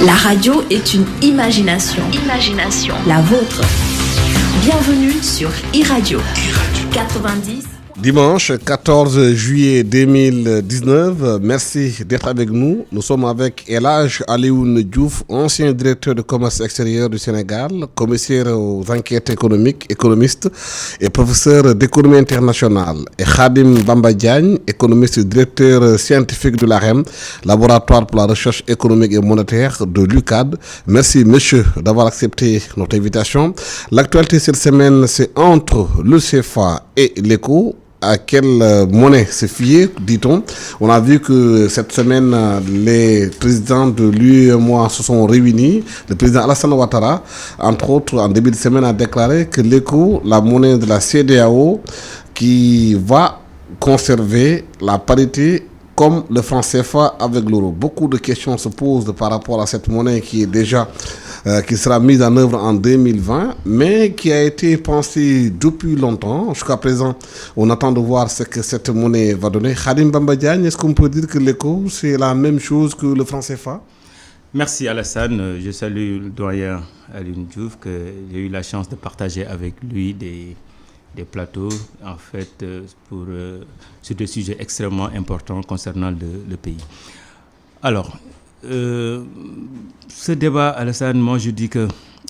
La radio est une imagination. Imagination. La vôtre. Bienvenue sur iRadio. 90. Dimanche 14 juillet 2019, merci d'être avec nous. Nous sommes avec El Hadj Alioune Diouf, ancien directeur de commerce extérieur du Sénégal, commissaire aux enquêtes économiques, économiste et professeur d'économie internationale. Et Khadim Bamba Diagne, économiste et directeur scientifique de l'AREM, laboratoire pour la recherche économique et monétaire de l'UCAD. Merci monsieur d'avoir accepté notre invitation. L'actualité cette semaine, c'est entre le CFA et l'ECO. À quelle monnaie se fier, dit-on. On a vu que cette semaine, les présidents de l'UEMOA se sont réunis. Le président Alassane Ouattara, entre autres, en début de semaine, a déclaré que l'ECO, la monnaie de la CEDEAO, qui va conserver la parité comme le franc CFA avec l'euro. Beaucoup de questions se posent par rapport à cette monnaie qui est déjà qui sera mise en œuvre en 2020, mais qui a été pensée depuis longtemps. Jusqu'à présent, on attend de voir ce que cette monnaie va donner. Khadim Bamba Diagne, est-ce qu'on peut dire que l'ECO, c'est la même chose que le franc CFA? Merci Alassane. Je salue le doyen Alioune Diouf, que j'ai eu la chance de partager avec lui des plateaux, en fait, sur des sujets extrêmement importants concernant le pays. Alors, ce débat, Alassane, moi je dis que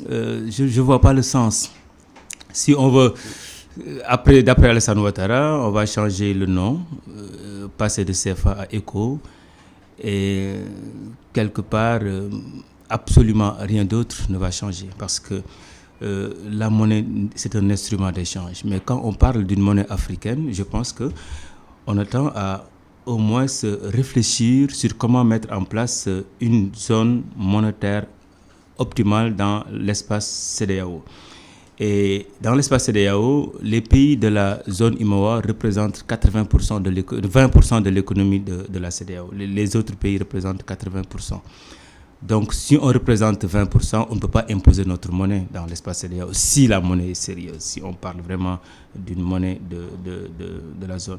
je ne vois pas le sens. Si on veut, d'après Alassane Ouattara, on va changer le nom, passer de CFA à ECO, et quelque part, absolument rien d'autre ne va changer, parce que la monnaie, c'est un instrument d'échange. Mais quand on parle d'une monnaie africaine, je pense qu'on attend à au moins se réfléchir sur comment mettre en place une zone monétaire optimale dans l'espace CEDEAO. Et dans l'espace CEDEAO, les pays de la zone IMOA représentent 20% de l'économie de la CEDEAO. Les autres pays représentent 80%. Donc, si on représente 20%, on ne peut pas imposer notre monnaie dans l'espace CEDEAO, si la monnaie est sérieuse, si on parle vraiment d'une monnaie de la zone.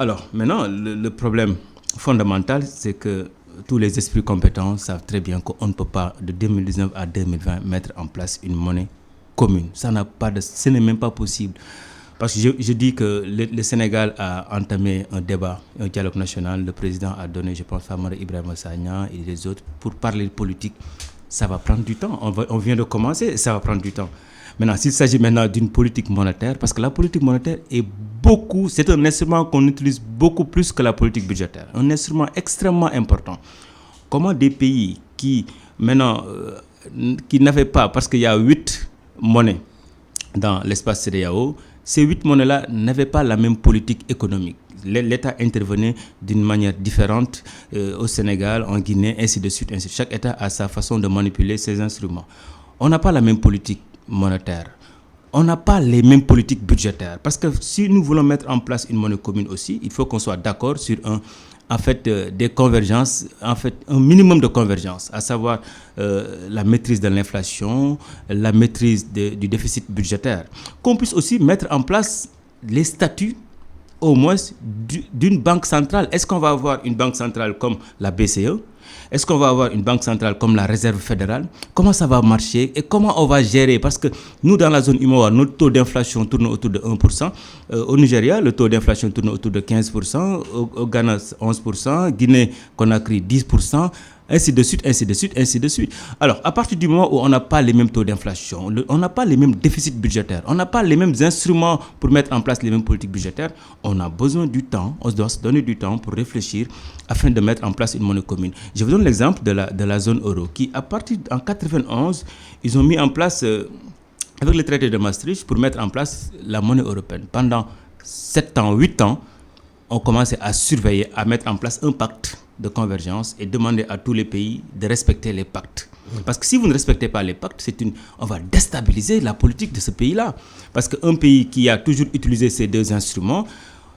Alors, maintenant, le problème fondamental, c'est que tous les esprits compétents savent très bien qu'on ne peut pas, de 2019 à 2020, mettre en place une monnaie commune. Ce n'est même pas possible. Parce que je dis que le Sénégal a entamé un débat, un dialogue national. Le président a donné, je pense, Famara Ibrahima Sagna et les autres, pour parler de politique. Ça va prendre du temps. On vient de commencer et ça va prendre du temps. Maintenant, s'il s'agit maintenant d'une politique monétaire, parce que la politique monétaire c'est un instrument qu'on utilise beaucoup plus que la politique budgétaire. Un instrument extrêmement important. Comment des pays qui, maintenant, qui n'avaient pas, parce qu'il y a 8 monnaies dans l'espace CEDEAO, ces 8 monnaies-là n'avaient pas la même politique économique. L'État intervenait d'une manière différente au Sénégal, en Guinée, ainsi de suite. Chaque État a sa façon de manipuler ses instruments. On n'a pas la même politique monétaire. On n'a pas les mêmes politiques budgétaires. Parce que si nous voulons mettre en place une monnaie commune aussi, il faut qu'on soit d'accord sur des convergences, un minimum de convergence, à savoir la maîtrise de l'inflation, la maîtrise du déficit budgétaire. Qu'on puisse aussi mettre en place les statuts, au moins, d'une banque centrale. Est-ce qu'on va avoir une banque centrale comme la BCE ? Est-ce qu'on va avoir une banque centrale comme la Réserve fédérale? Comment ça va marcher et comment on va gérer? Parce que nous, dans la zone IMOA, notre taux d'inflation tourne autour de 1%. Au Nigeria, le taux d'inflation tourne autour de 15%. Au Ghana, 11%. Guinée-Conakry, 10%. Ainsi de suite, ainsi de suite, ainsi de suite. Alors, à partir du moment où on n'a pas les mêmes taux d'inflation, on n'a pas les mêmes déficits budgétaires, on n'a pas les mêmes instruments pour mettre en place les mêmes politiques budgétaires, on a besoin du temps, on doit se donner du temps pour réfléchir afin de mettre en place une monnaie commune. Je vous donne l'exemple de la zone euro qui, à partir en 91, ils ont mis en place, avec le traité de Maastricht, pour mettre en place la monnaie européenne. Pendant 7 ans, 8 ans, on commençait à surveiller, à mettre en place un pacte de convergence et demander à tous les pays de respecter les pactes. Parce que si vous ne respectez pas les pactes, on va déstabiliser la politique de ce pays-là. Parce qu'un pays qui a toujours utilisé ces deux instruments,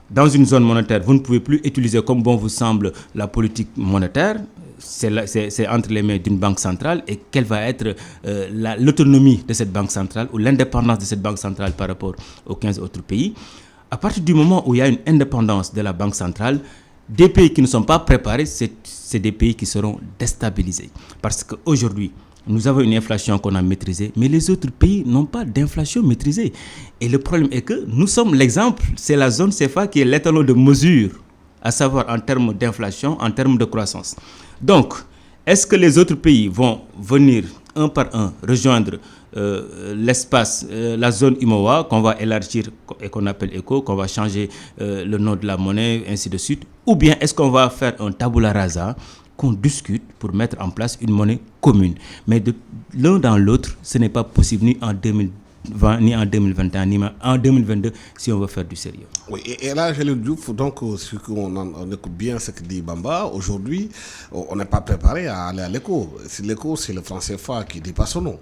dans une zone monétaire, vous ne pouvez plus utiliser comme bon vous semble la politique monétaire. C'est entre les mains d'une banque centrale, et quelle va être l'autonomie de cette banque centrale ou l'indépendance de cette banque centrale par rapport aux 15 autres pays. À partir du moment où il y a une indépendance de la banque centrale, des pays qui ne sont pas préparés, c'est des pays qui seront déstabilisés. Parce qu'aujourd'hui, nous avons une inflation qu'on a maîtrisée, mais les autres pays n'ont pas d'inflation maîtrisée. Et le problème est que nous sommes l'exemple, c'est la zone CFA qui est l'étalon de mesure, à savoir en termes d'inflation, en termes de croissance. Donc, est-ce que les autres pays vont venir un par un rejoindre l'espace, la zone IMOA qu'on va élargir et qu'on appelle ECO, qu'on va changer le nom de la monnaie, ainsi de suite, ou bien est-ce qu'on va faire un tabula rasa qu'on discute pour mettre en place une monnaie commune. Mais de l'un dans l'autre, ce n'est pas possible ni en 2020, ni en 2021, ni en 2022 si on veut faire du sérieux. Oui, et là, je le dis, donc, on écoute bien ce que dit Bamba. Aujourd'hui, on n'est pas préparé à aller à l'éco. Si l'éco, c'est le franc CFA qui dit pas son nom.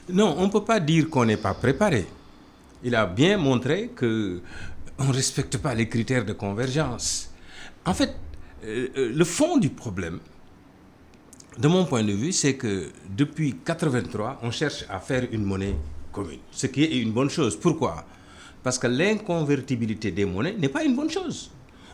Non, on ne peut pas dire qu'on n'est pas préparé. Il a bien montré qu'on ne respecte pas les critères de convergence. En fait, le fond du problème, de mon point de vue, c'est que depuis 1983, on cherche à faire une monnaie commune, ce qui est une bonne chose. Pourquoi ? Parce que l'inconvertibilité des monnaies n'est pas une bonne chose.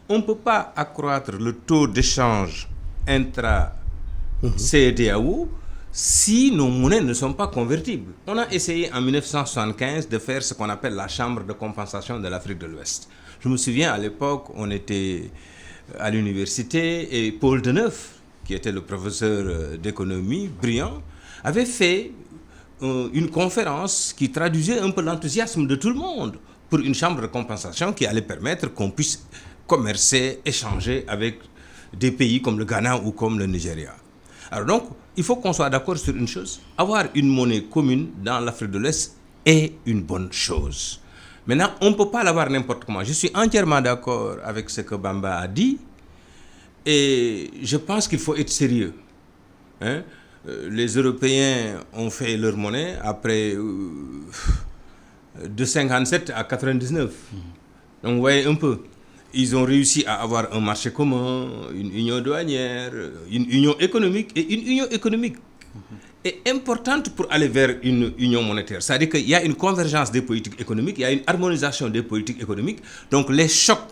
On ne peut pas accroître le taux d'échange intra-CEDEAO si nos monnaies ne sont pas convertibles. On a essayé en 1975 de faire ce qu'on appelle la Chambre de compensation de l'Afrique de l'Ouest. Je me souviens, à l'époque, on était à l'université et Paul Deneuve, qui était le professeur d'économie brillant, avait fait une conférence qui traduisait un peu l'enthousiasme de tout le monde pour une chambre de compensation qui allait permettre qu'on puisse commercer, échanger avec des pays comme le Ghana ou comme le Nigeria. Alors donc, il faut qu'on soit d'accord sur une chose. Avoir une monnaie commune dans l'Afrique de l'Est est une bonne chose. Maintenant, on ne peut pas l'avoir n'importe comment. Je suis entièrement d'accord avec ce que Bamba a dit et je pense qu'il faut être sérieux. Les Européens ont fait leur monnaie après de 57 à 99. Donc vous voyez un peu, ils ont réussi à avoir un marché commun, une union douanière, une union économique. Et une union économique est importante pour aller vers une union monétaire. C'est-à-dire qu'il y a une convergence des politiques économiques, il y a une harmonisation des politiques économiques. Donc les chocs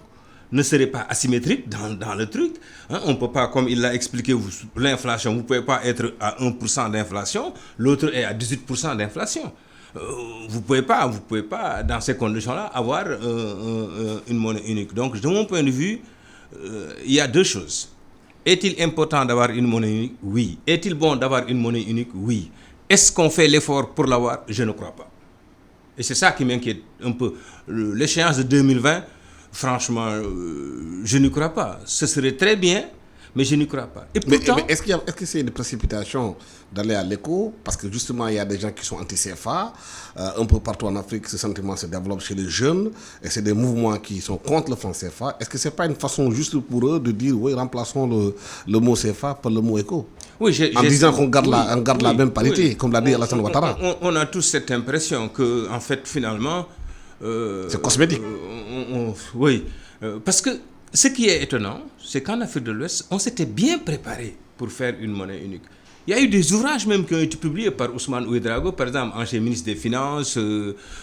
ne seraient pas asymétriques dans le truc. On ne peut pas, comme il l'a expliqué, l'inflation, vous ne pouvez pas être à 1% d'inflation, l'autre est à 18% d'inflation. Vous ne pouvez pas, dans ces conditions-là, avoir une monnaie unique. Donc, de mon point de vue, il y a deux choses. Est-il important d'avoir une monnaie unique ? Oui. Est-il bon d'avoir une monnaie unique ? Oui. Est-ce qu'on fait l'effort pour l'avoir ? Je ne crois pas. Et c'est ça qui m'inquiète un peu. L'échéance de 2020, franchement, je n'y crois pas. Ce serait très bien, mais je n'y crois pas. Et pourtant, mais est-ce que c'est une précipitation d'aller à l'éco? Parce que justement, il y a des gens qui sont anti-CFA. Un peu partout en Afrique, ce sentiment se développe chez les jeunes. Et c'est des mouvements qui sont contre le franc CFA. Est-ce que ce n'est pas une façon juste pour eux de dire, oui, remplaçons le mot CFA par le mot éco? Oui, en disant qu'on garde, la même parité, comme l'a dit Alassane Ouattara. On a tous cette impression que, en fait, finalement... c'est cosmétique. Oui, parce que ce qui est étonnant, c'est qu'en Afrique de l'Ouest, on s'était bien préparé pour faire une monnaie unique. Il y a eu des ouvrages même qui ont été publiés par Ousmane Ouedraogo, par exemple, ancien ministre des Finances,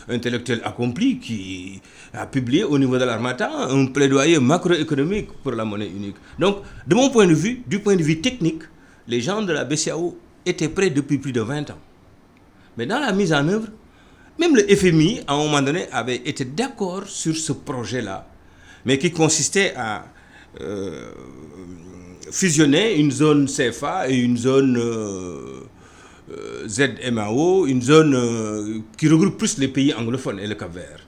intellectuel accompli, qui a publié au niveau de l'Harmattan un plaidoyer macroéconomique pour la monnaie unique. Donc, de mon point de vue, du point de vue technique, les gens de la BCEAO étaient prêts depuis plus de 20 ans. Mais dans la mise en œuvre, même le FMI, à un moment donné, avait été d'accord sur ce projet-là, mais qui consistait à fusionner une zone CFA et une zone ZMAO, une zone qui regroupe plus les pays anglophones et le Cap-Vert.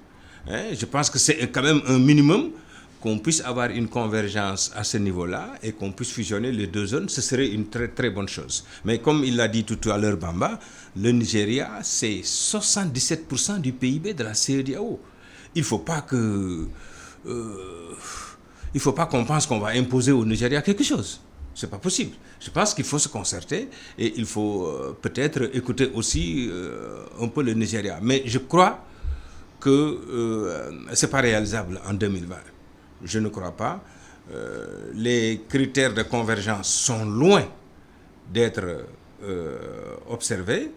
Je pense que c'est quand même un minimum qu'on puisse avoir une convergence à ce niveau-là et qu'on puisse fusionner les deux zones, ce serait une très très bonne chose. Mais comme il l'a dit tout à l'heure Bamba, le Nigeria, c'est 77% du PIB de la CEDEAO. Il ne faut pas qu'on pense qu'on va imposer au Nigeria quelque chose. Ce n'est pas possible. Je pense qu'il faut se concerter et il faut peut-être écouter aussi un peu le Nigeria. Mais je crois que ce n'est pas réalisable en 2020. Je ne crois pas. Les critères de convergence sont loin d'être observés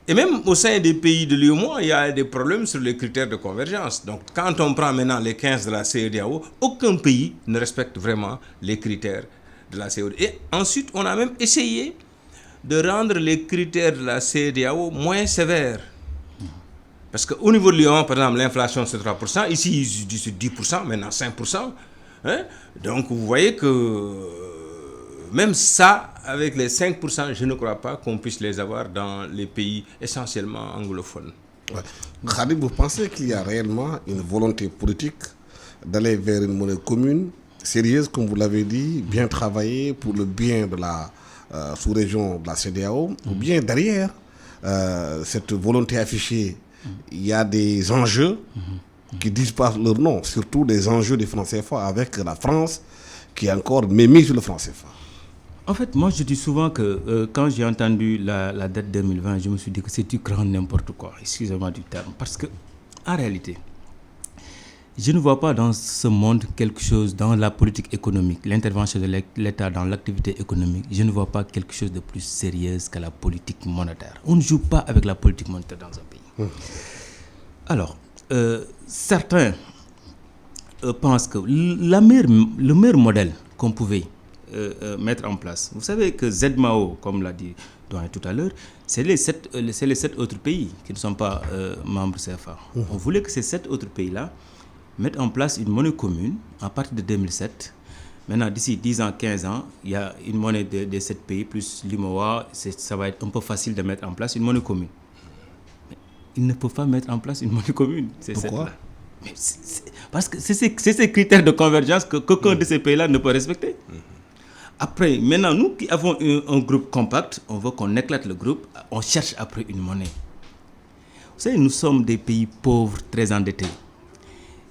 Et même au sein des pays de l'UEMOA, il y a des problèmes sur les critères de convergence. Donc, quand on prend maintenant les 15 de la CEDEAO, aucun pays ne respecte vraiment les critères de la CEDEAO. Et ensuite, on a même essayé de rendre les critères de la CEDEAO moins sévères. Parce qu'au niveau de l'UEMOA, par exemple, l'inflation c'est 3%, ici ils disent 10%, maintenant 5%. Hein? Donc, vous voyez que même ça, avec les 5%, je ne crois pas qu'on puisse les avoir dans les pays essentiellement anglophones. Ouais. Khadim, vous pensez qu'il y a réellement une volonté politique d'aller vers une monnaie commune, sérieuse, comme vous l'avez dit, bien travaillée pour le bien de la sous-région de la CEDEAO, ou bien derrière cette volonté affichée, il y a des enjeux qui disent pas leur nom, surtout des enjeux des francs CFA avec la France qui est encore mémise sur le franc CFA. En fait, moi, je dis souvent que quand j'ai entendu la date 2020, je me suis dit que c'est du grand n'importe quoi, excusez-moi du terme. Parce que, en réalité, je ne vois pas dans ce monde quelque chose, dans la politique économique, l'intervention de l'État dans l'activité économique, je ne vois pas quelque chose de plus sérieux que la politique monétaire. On ne joue pas avec la politique monétaire dans un pays. Alors, certains pensent que le meilleur modèle qu'on pouvait mettre en place. Vous savez que ZMAO, comme l'a dit Doyen tout à l'heure, c'est les 7 autres pays qui ne sont pas membres CFA. On voulait que ces 7 autres pays-là mettent en place une monnaie commune à partir de 2007. Maintenant, d'ici 10 ans, 15 ans, il y a une monnaie de 7 pays plus l'UEMOA. Ça va être un peu facile de mettre en place une monnaie commune. Mais ils ne peuvent pas mettre en place une monnaie commune. Pourquoi ? Mais parce que c'est ces critères de convergence qu'aucun de ces pays-là ne peut respecter. Après, maintenant, nous qui avons un groupe compact, on veut qu'on éclate le groupe, on cherche après une monnaie. Vous savez, nous sommes des pays pauvres, très endettés.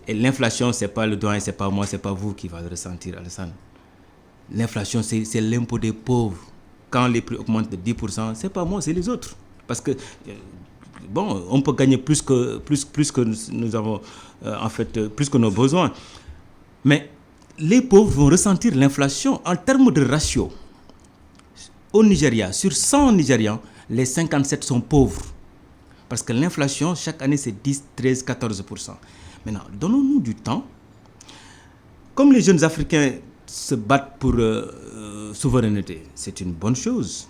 Et l'inflation, ce n'est pas le doyen, ce n'est pas moi, ce n'est pas vous qui va le ressentir, Alassane. L'inflation, c'est l'impôt des pauvres. Quand les prix augmentent de 10%, ce n'est pas moi, c'est les autres. Parce que, bon, on peut gagner plus que nous avons, en fait, plus que nos besoins. Mais les pauvres vont ressentir l'inflation en termes de ratio. Au Nigeria, sur 100 Nigérians, les 57 sont pauvres. Parce que l'inflation, chaque année, c'est 10, 13, 14%. Maintenant, donnons-nous du temps. Comme les jeunes Africains se battent pour souveraineté, c'est une bonne chose.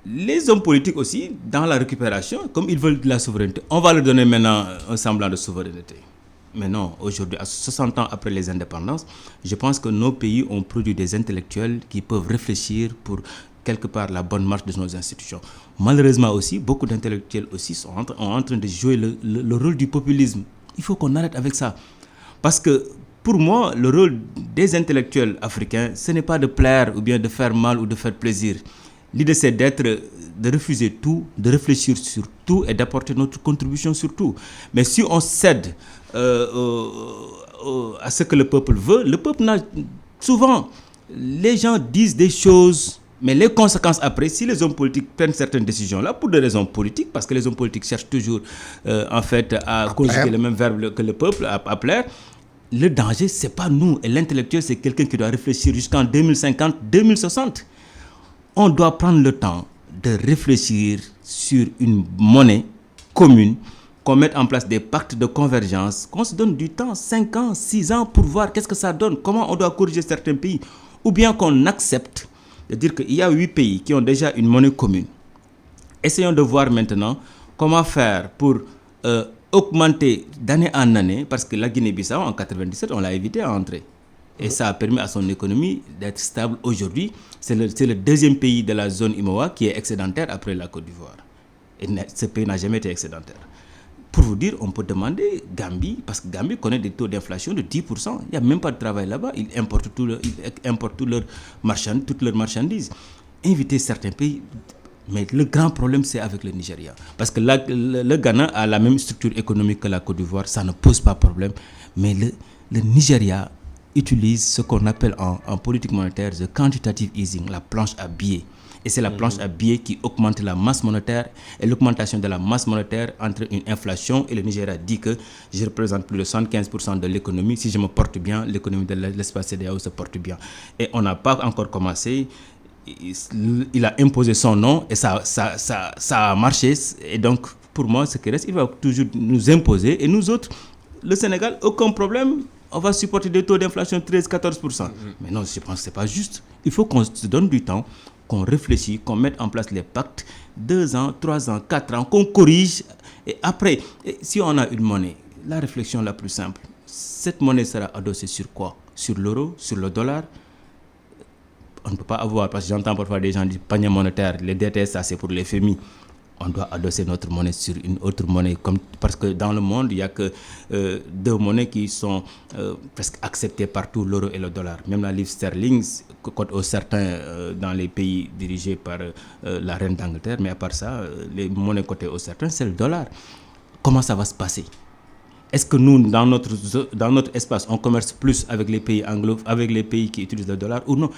Les hommes politiques aussi, dans la récupération, comme ils veulent de la souveraineté, on va leur donner maintenant un semblant de souveraineté. Mais non, aujourd'hui, à 60 ans après les indépendances, je pense que nos pays ont produit des intellectuels qui peuvent réfléchir pour quelque part la bonne marche de nos institutions. Malheureusement aussi, beaucoup d'intellectuels aussi sont en train de jouer le rôle du populisme. Il faut qu'on arrête avec ça. Parce que pour moi, le rôle des intellectuels africains, ce n'est pas de plaire ou bien de faire mal ou de faire plaisir. L'idée, c'est de refuser tout, de réfléchir sur tout et d'apporter notre contribution sur tout. Mais si on cède à ce que le peuple veut, le peuple n'a... Souvent, les gens disent des choses, mais les conséquences après, si les hommes politiques prennent certaines décisions-là, pour des raisons politiques, parce que les hommes politiques cherchent toujours, en fait, à conjuguer le même verbe que le peuple, à plaire, le danger, ce n'est pas nous. Et l'intellectuel, c'est quelqu'un qui doit réfléchir jusqu'en 2050, 2060. On doit prendre le temps de réfléchir sur une monnaie commune, qu'on mette en place des pactes de convergence, qu'on se donne du temps, 5 ans, 6 ans, pour voir qu'est-ce que ça donne, comment on doit corriger certains pays, ou bien qu'on accepte de dire qu'il y a 8 pays qui ont déjà une monnaie commune. Essayons de voir maintenant comment faire pour augmenter d'année en année, parce que la Guinée-Bissau, en 1997, on l'a évité à entrer. Et ça a permis à son économie d'être stable aujourd'hui. C'est le deuxième pays de la zone UEMOA qui est excédentaire après la Côte d'Ivoire. Et ce pays n'a jamais été excédentaire. Pour vous dire, on peut demander Gambie, parce que Gambie connaît des taux d'inflation de 10%. Il n'y a même pas de travail là-bas. Ils importent toutes leurs marchandises. Inviter certains pays. Mais le grand problème, c'est avec le Nigeria. Parce que le Ghana a la même structure économique que la Côte d'Ivoire. Ça ne pose pas de problème. Mais le Nigeria utilise ce qu'on appelle en politique monétaire le quantitative easing, la planche à billets. Et c'est la planche à billets qui augmente la masse monétaire. Et l'augmentation de la masse monétaire entre une inflation, et le Nigeria dit que je représente plus de 75% de l'économie. Si je me porte bien, l'économie de l'espace CEDEAO se porte bien. Et on n'a pas encore commencé. il a imposé son nom et ça a marché. Et donc, pour moi, ce qui reste, il va toujours nous imposer. Et nous autres, le Sénégal, aucun problème, on va supporter des taux d'inflation 13-14%. Mais non, je pense que ce n'est pas juste. Il faut qu'on se donne du temps, qu'on réfléchisse, qu'on mette en place les pactes, 2 ans, 3 ans, 4 ans, qu'on corrige. Et après, si on a une monnaie, la réflexion la plus simple, cette monnaie sera adossée sur quoi? Sur l'euro, sur le dollar? On ne peut pas avoir, parce que j'entends parfois des gens dire panier monétaire, les DTS, ça c'est pour les FMI. On doit adosser notre monnaie sur une autre monnaie, parce que dans le monde, il n'y a que 2 monnaies qui sont presque acceptées partout, l'euro et le dollar. Même la livre sterling, cote au certain dans les pays dirigés par la reine d'Angleterre, mais à part ça, les monnaies cotées au certain, c'est le dollar. Comment ça va se passer? Est-ce que nous, dans notre espace, on commerce plus avec les pays anglophones, avec les pays qui utilisent le dollar ou non?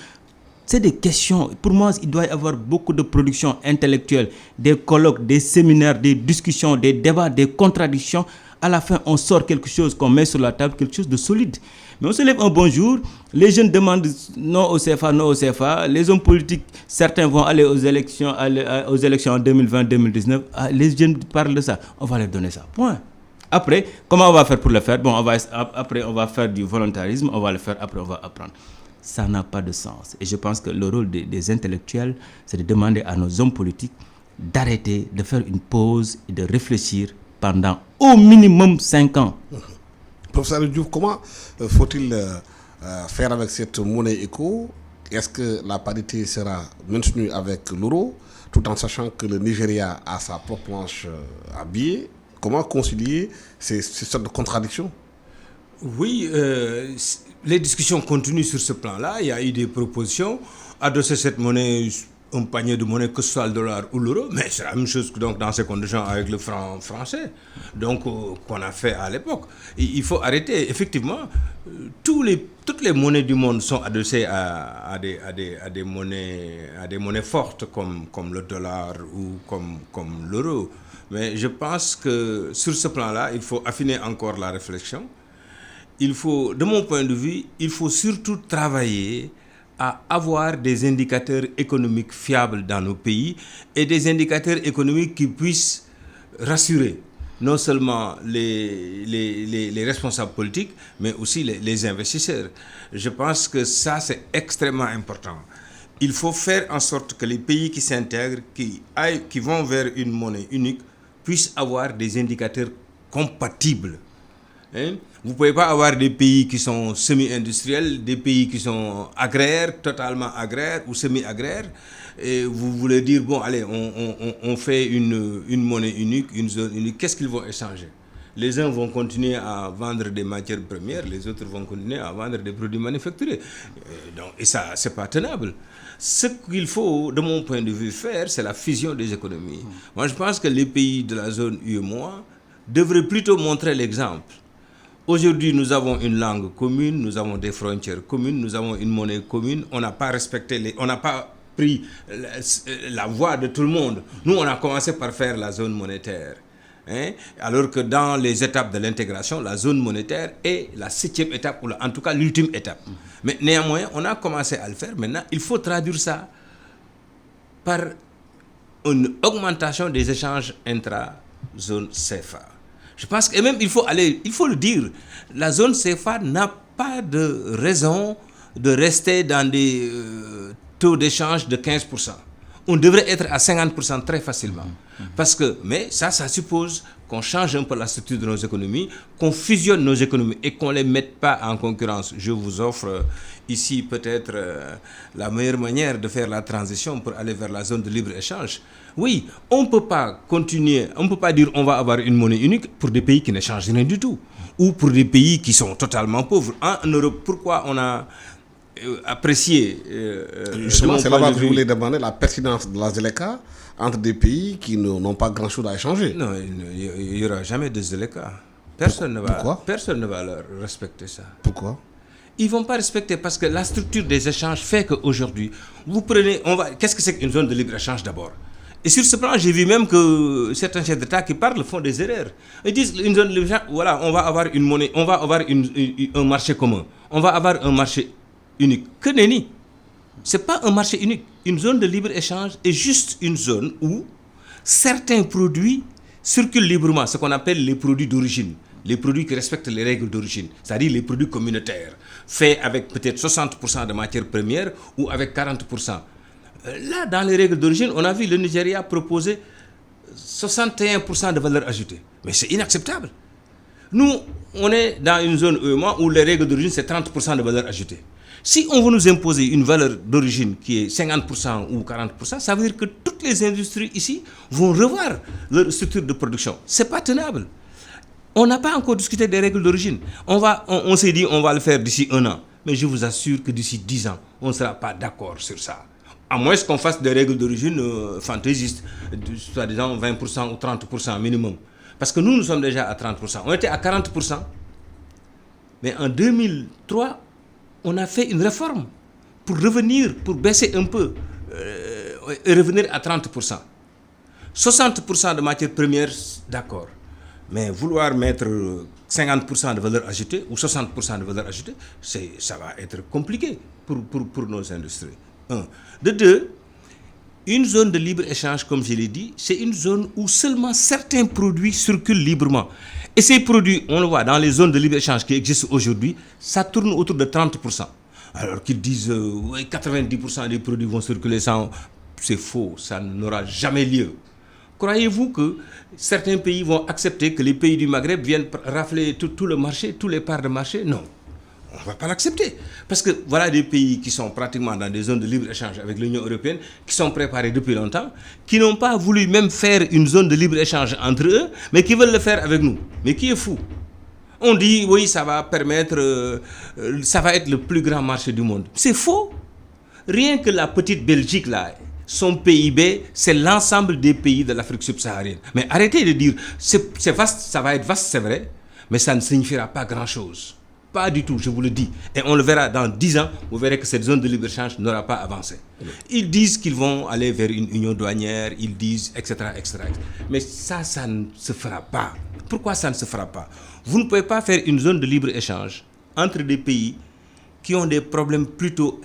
C'est des questions. Pour moi, il doit y avoir beaucoup de production intellectuelle, des colloques, des séminaires, des discussions, des débats, des contradictions. À la fin, on sort quelque chose qu'on met sur la table, quelque chose de solide. Mais on se lève un bon jour, les jeunes demandent non au CFA, non au CFA. Les hommes politiques, certains vont aller aux élections en 2020-2019. Les jeunes parlent de ça. On va leur donner ça. Point. Après, comment on va faire pour le faire? Bon, après, on va faire du volontarisme, on va le faire, après, on va apprendre. Ça n'a pas de sens. Et je pense que le rôle des intellectuels, c'est de demander à nos hommes politiques d'arrêter, de faire une pause et de réfléchir pendant au minimum 5 ans. Professeur Diouf, comment faut-il faire avec cette monnaie éco? Est-ce que la parité sera maintenue avec l'euro, tout en sachant que le Nigeria a sa propre planche à billets? Comment concilier ces sortes de contradictions? Oui, les discussions continuent sur ce plan-là. Il y a eu des propositions. Adosser cette monnaie, un panier de monnaie, que ce soit le dollar ou l'euro, mais c'est la même chose que donc, dans ces conditions avec le franc français, donc qu'on a fait à l'époque. Il faut arrêter. Effectivement, toutes les monnaies du monde sont adossées à des monnaies fortes comme le dollar ou comme l'euro. Mais je pense que sur ce plan-là, il faut affiner encore la réflexion. De mon point de vue, il faut surtout travailler à avoir des indicateurs économiques fiables dans nos pays et des indicateurs économiques qui puissent rassurer non seulement les responsables politiques, mais aussi les investisseurs. Je pense que ça, c'est extrêmement important. Il faut faire en sorte que les pays qui s'intègrent, qui vont vers une monnaie unique, puissent avoir des indicateurs compatibles. Vous ne pouvez pas avoir des pays qui sont semi-industriels, des pays qui sont agraires, totalement agraires ou semi-agraires, et vous voulez dire, bon, allez, on fait une monnaie unique, une zone unique, qu'est-ce qu'ils vont échanger? Les uns vont continuer à vendre des matières premières, les autres vont continuer à vendre des produits manufacturés. Et ça, ce n'est pas tenable. Ce qu'il faut, de mon point de vue, faire, c'est la fusion des économies. Moi, je pense que les pays de la zone UEMOA devraient plutôt montrer l'exemple. Aujourd'hui, nous avons une langue commune, nous avons des frontières communes, nous avons une monnaie commune. On n'a pas on n'a pas pris la voie de tout le monde. Nous, on a commencé par faire la zone monétaire. Alors que dans les étapes de l'intégration, la zone monétaire est la 7e étape, ou en tout cas l'ultime étape. Mais néanmoins, on a commencé à le faire. Maintenant, il faut traduire ça par une augmentation des échanges intra-zone CFA. Je pense que, et même il faut le dire, la zone CFA n'a pas de raison de rester dans des taux d'échange de 15%. On devrait être à 50% très facilement. Mais ça suppose qu'on change un peu la structure de nos économies, qu'on fusionne nos économies et qu'on ne les mette pas en concurrence. Je vous offre ici peut-être la meilleure manière de faire la transition pour aller vers la zone de libre-échange. Oui, on ne peut pas continuer, on ne peut pas dire on va avoir une monnaie unique pour des pays qui ne changent rien du tout, ou pour des pays qui sont totalement pauvres. En Europe, pourquoi on a apprécié... Justement, c'est là que je voulais demander la pertinence de la ZLECA entre des pays qui n'ont pas grand-chose à échanger. Non, il n'y aura jamais de ZLECA. Personne ne va leur respecter ça. Pourquoi? Ils ne vont pas respecter parce que la structure des échanges fait qu'aujourd'hui, qu'est-ce que c'est qu'une zone de libre-échange d'abord? Et sur ce plan, j'ai vu même que certains chefs d'État qui parlent font des erreurs. Ils disent une zone de libre-échange, voilà, on va avoir une monnaie, on va avoir un marché commun, on va avoir un marché unique. Que nenni. Ce n'est pas un marché unique. Une zone de libre-échange est juste une zone où certains produits circulent librement, ce qu'on appelle les produits d'origine, les produits qui respectent les règles d'origine, c'est-à-dire les produits communautaires, faits avec peut-être 60% de matières premières ou avec 40%. Là, dans les règles d'origine, on a vu le Nigeria proposer 61% de valeur ajoutée. Mais c'est inacceptable. Nous, on est dans une zone UEMOA où les règles d'origine, c'est 30% de valeur ajoutée. Si on veut nous imposer une valeur d'origine qui est 50% ou 40%, ça veut dire que toutes les industries ici vont revoir leur structure de production. Ce n'est pas tenable. On n'a pas encore discuté des règles d'origine. On s'est dit on va le faire d'ici 1 an. Mais je vous assure que d'ici 10 ans, on ne sera pas d'accord sur ça. À moins qu'on fasse des règles d'origine fantaisistes, soi-disant 20% ou 30% minimum. Parce que nous sommes déjà à 30%. On était à 40%. Mais en 2003, on a fait une réforme pour revenir, pour baisser un peu et revenir à 30%. 60% de matières premières, d'accord. Mais vouloir mettre 50% de valeur ajoutée ou 60% de valeur ajoutée, ça va être compliqué pour nos industries. De deux, une zone de libre-échange, comme je l'ai dit, c'est une zone où seulement certains produits circulent librement. Et ces produits, on le voit dans les zones de libre-échange qui existent aujourd'hui, ça tourne autour de 30%. Alors qu'ils disent 90% des produits vont circuler sans... C'est faux, ça n'aura jamais lieu. Croyez-vous que certains pays vont accepter que les pays du Maghreb viennent rafler tout le marché, tous les parts de marché? Non. On ne va pas l'accepter. Parce que voilà des pays qui sont pratiquement dans des zones de libre-échange avec l'Union européenne, qui sont préparés depuis longtemps, qui n'ont pas voulu même faire une zone de libre-échange entre eux, mais qui veulent le faire avec nous. Mais qui est fou? On dit, oui, ça va permettre, ça va être le plus grand marché du monde. C'est faux. Rien que la petite Belgique, là, son PIB, c'est l'ensemble des pays de l'Afrique subsaharienne. Mais arrêtez de dire, c'est vaste, ça va être vaste, c'est vrai, mais ça ne signifiera pas grand-chose. Pas du tout, je vous le dis. Et on le verra dans 10 ans, vous verrez que cette zone de libre-échange n'aura pas avancé. Ils disent qu'ils vont aller vers une union douanière, ils disent, etc., etc. Mais ça ne se fera pas. Pourquoi ça ne se fera pas? Vous ne pouvez pas faire une zone de libre-échange entre des pays qui ont des problèmes plutôt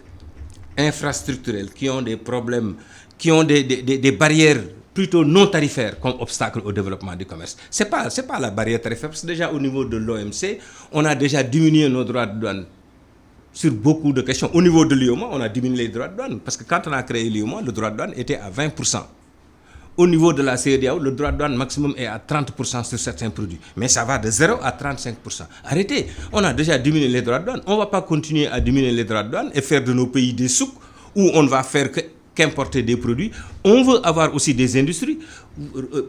infrastructurels, qui ont des problèmes, qui ont des barrières plutôt non tarifaires comme obstacle au développement du commerce. C'est pas la barrière tarifaire, parce que déjà au niveau de l'OMC, on a déjà diminué nos droits de douane sur beaucoup de questions. Au niveau de l'UEMOA, on a diminué les droits de douane, parce que quand on a créé l'UEMOA, le droit de douane était à 20%. Au niveau de la CEDEAO, le droit de douane maximum est à 30% sur certains produits. Mais ça va de 0 à 35%. Arrêtez, on a déjà diminué les droits de douane. On ne va pas continuer à diminuer les droits de douane et faire de nos pays des souks où on ne va faire qu'importer des produits. On veut avoir aussi des industries.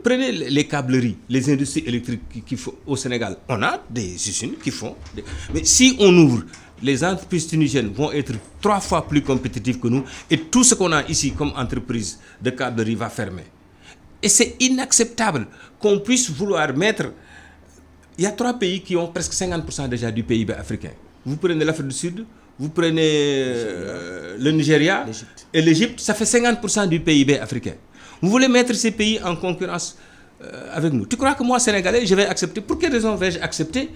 Prenez les câbleries, les industries électriques qui font au Sénégal. On a des usines qui font... Mais si on ouvre, les entreprises tunisiennes vont être 3 fois plus compétitives que nous et tout ce qu'on a ici comme entreprise de câblerie va fermer. Et c'est inacceptable qu'on puisse vouloir mettre... Il y a 3 pays qui ont presque 50% déjà du PIB africain. Vous prenez l'Afrique du Sud, vous prenez le Nigeria et l'Égypte, ça fait 50% du PIB africain. Vous voulez mettre ces pays en concurrence avec nous. Tu crois que moi, Sénégalais, je vais accepter? Pour quelle raison vais-je accepter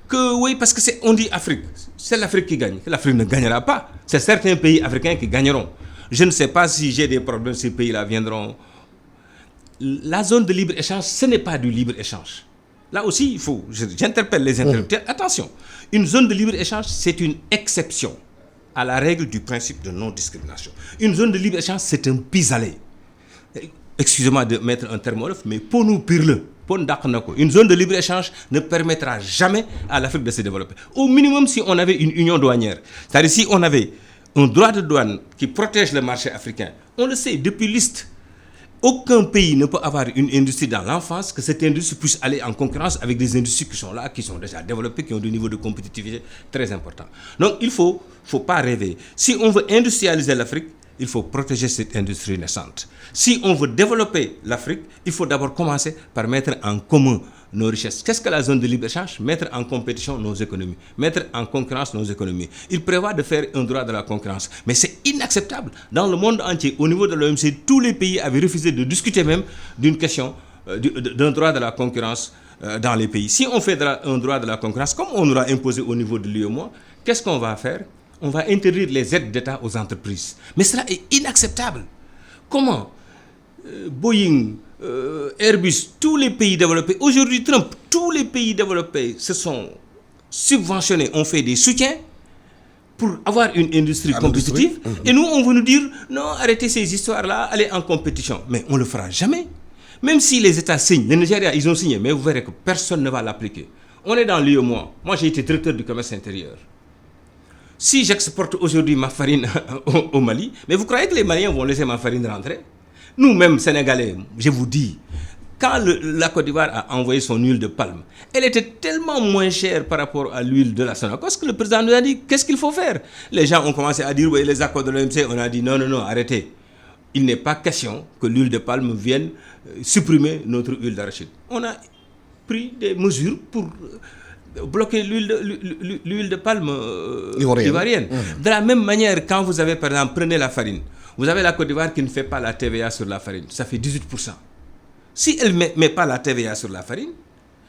que oui, parce que on dit Afrique, c'est l'Afrique qui gagne. L'Afrique ne gagnera pas. C'est certains pays africains qui gagneront. Je ne sais pas si j'ai des problèmes, ces pays-là viendront... La zone de libre-échange, ce n'est pas du libre-échange. Là aussi, j'interpelle les intellectuels. Attention, une zone de libre-échange, c'est une exception à la règle du principe de non-discrimination. Une zone de libre-échange, c'est un pis-aller. Excusez-moi de mettre un terme wolof, mais pour nous, pire-le. Une zone de libre-échange ne permettra jamais à l'Afrique de se développer. Au minimum, si on avait une union douanière, c'est-à-dire si on avait un droit de douane qui protège le marché africain, on le sait, depuis l'Ist, aucun pays ne peut avoir une industrie dans l'enfance que cette industrie puisse aller en concurrence avec des industries qui sont là, qui sont déjà développées, qui ont des niveaux de compétitivité très importants. Donc il ne faut pas rêver. Si on veut industrialiser l'Afrique, il faut protéger cette industrie naissante. Si on veut développer l'Afrique, il faut d'abord commencer par mettre en commun nos richesses. Qu'est-ce que la zone de libre-échange? Mettre en compétition nos économies, mettre en concurrence nos économies. Il prévoit de faire un droit de la concurrence. Mais c'est inacceptable. Dans le monde entier, au niveau de l'OMC, tous les pays avaient refusé de discuter même d'une question, d'un droit de la concurrence dans les pays. Si on fait un droit de la concurrence, comme on nous l'a imposé au niveau de l'UEMOA, qu'est-ce qu'on va faire? on va interdire les aides d'État aux entreprises. Mais cela est inacceptable. Comment Boeing, Airbus, tous les pays développés, aujourd'hui Trump, tous les pays développés se sont subventionnés, ont fait des soutiens pour avoir une industrie compétitive. Et nous, on veut nous dire, non, arrêtez ces histoires-là, allez en compétition. Mais on ne le fera jamais. Même si les États signent, le Nigeria, ils ont signé, mais vous verrez que personne ne va l'appliquer. On est dans l'UEMOA. Moi, j'ai été directeur du commerce intérieur. Si j'exporte aujourd'hui ma farine au Mali, mais vous croyez que les Maliens vont laisser ma farine rentrer? Nous-mêmes, Sénégalais, je vous dis, quand la Côte d'Ivoire a envoyé son huile de palme, elle était tellement moins chère par rapport à l'huile de la Sonacos que le président nous a dit, qu'est-ce qu'il faut faire? Les gens ont commencé à dire, oui, les accords de l'OMC, on a dit, non, arrêtez. Il n'est pas question que l'huile de palme vienne supprimer notre huile d'arachide. On a pris des mesures pour bloquer l'huile de palme ivoirienne. De la même manière, quand vous avez, par exemple, prenez la farine, vous avez la Côte d'Ivoire qui ne fait pas la TVA sur la farine, ça fait 18%. Si elle ne met pas la TVA sur la farine,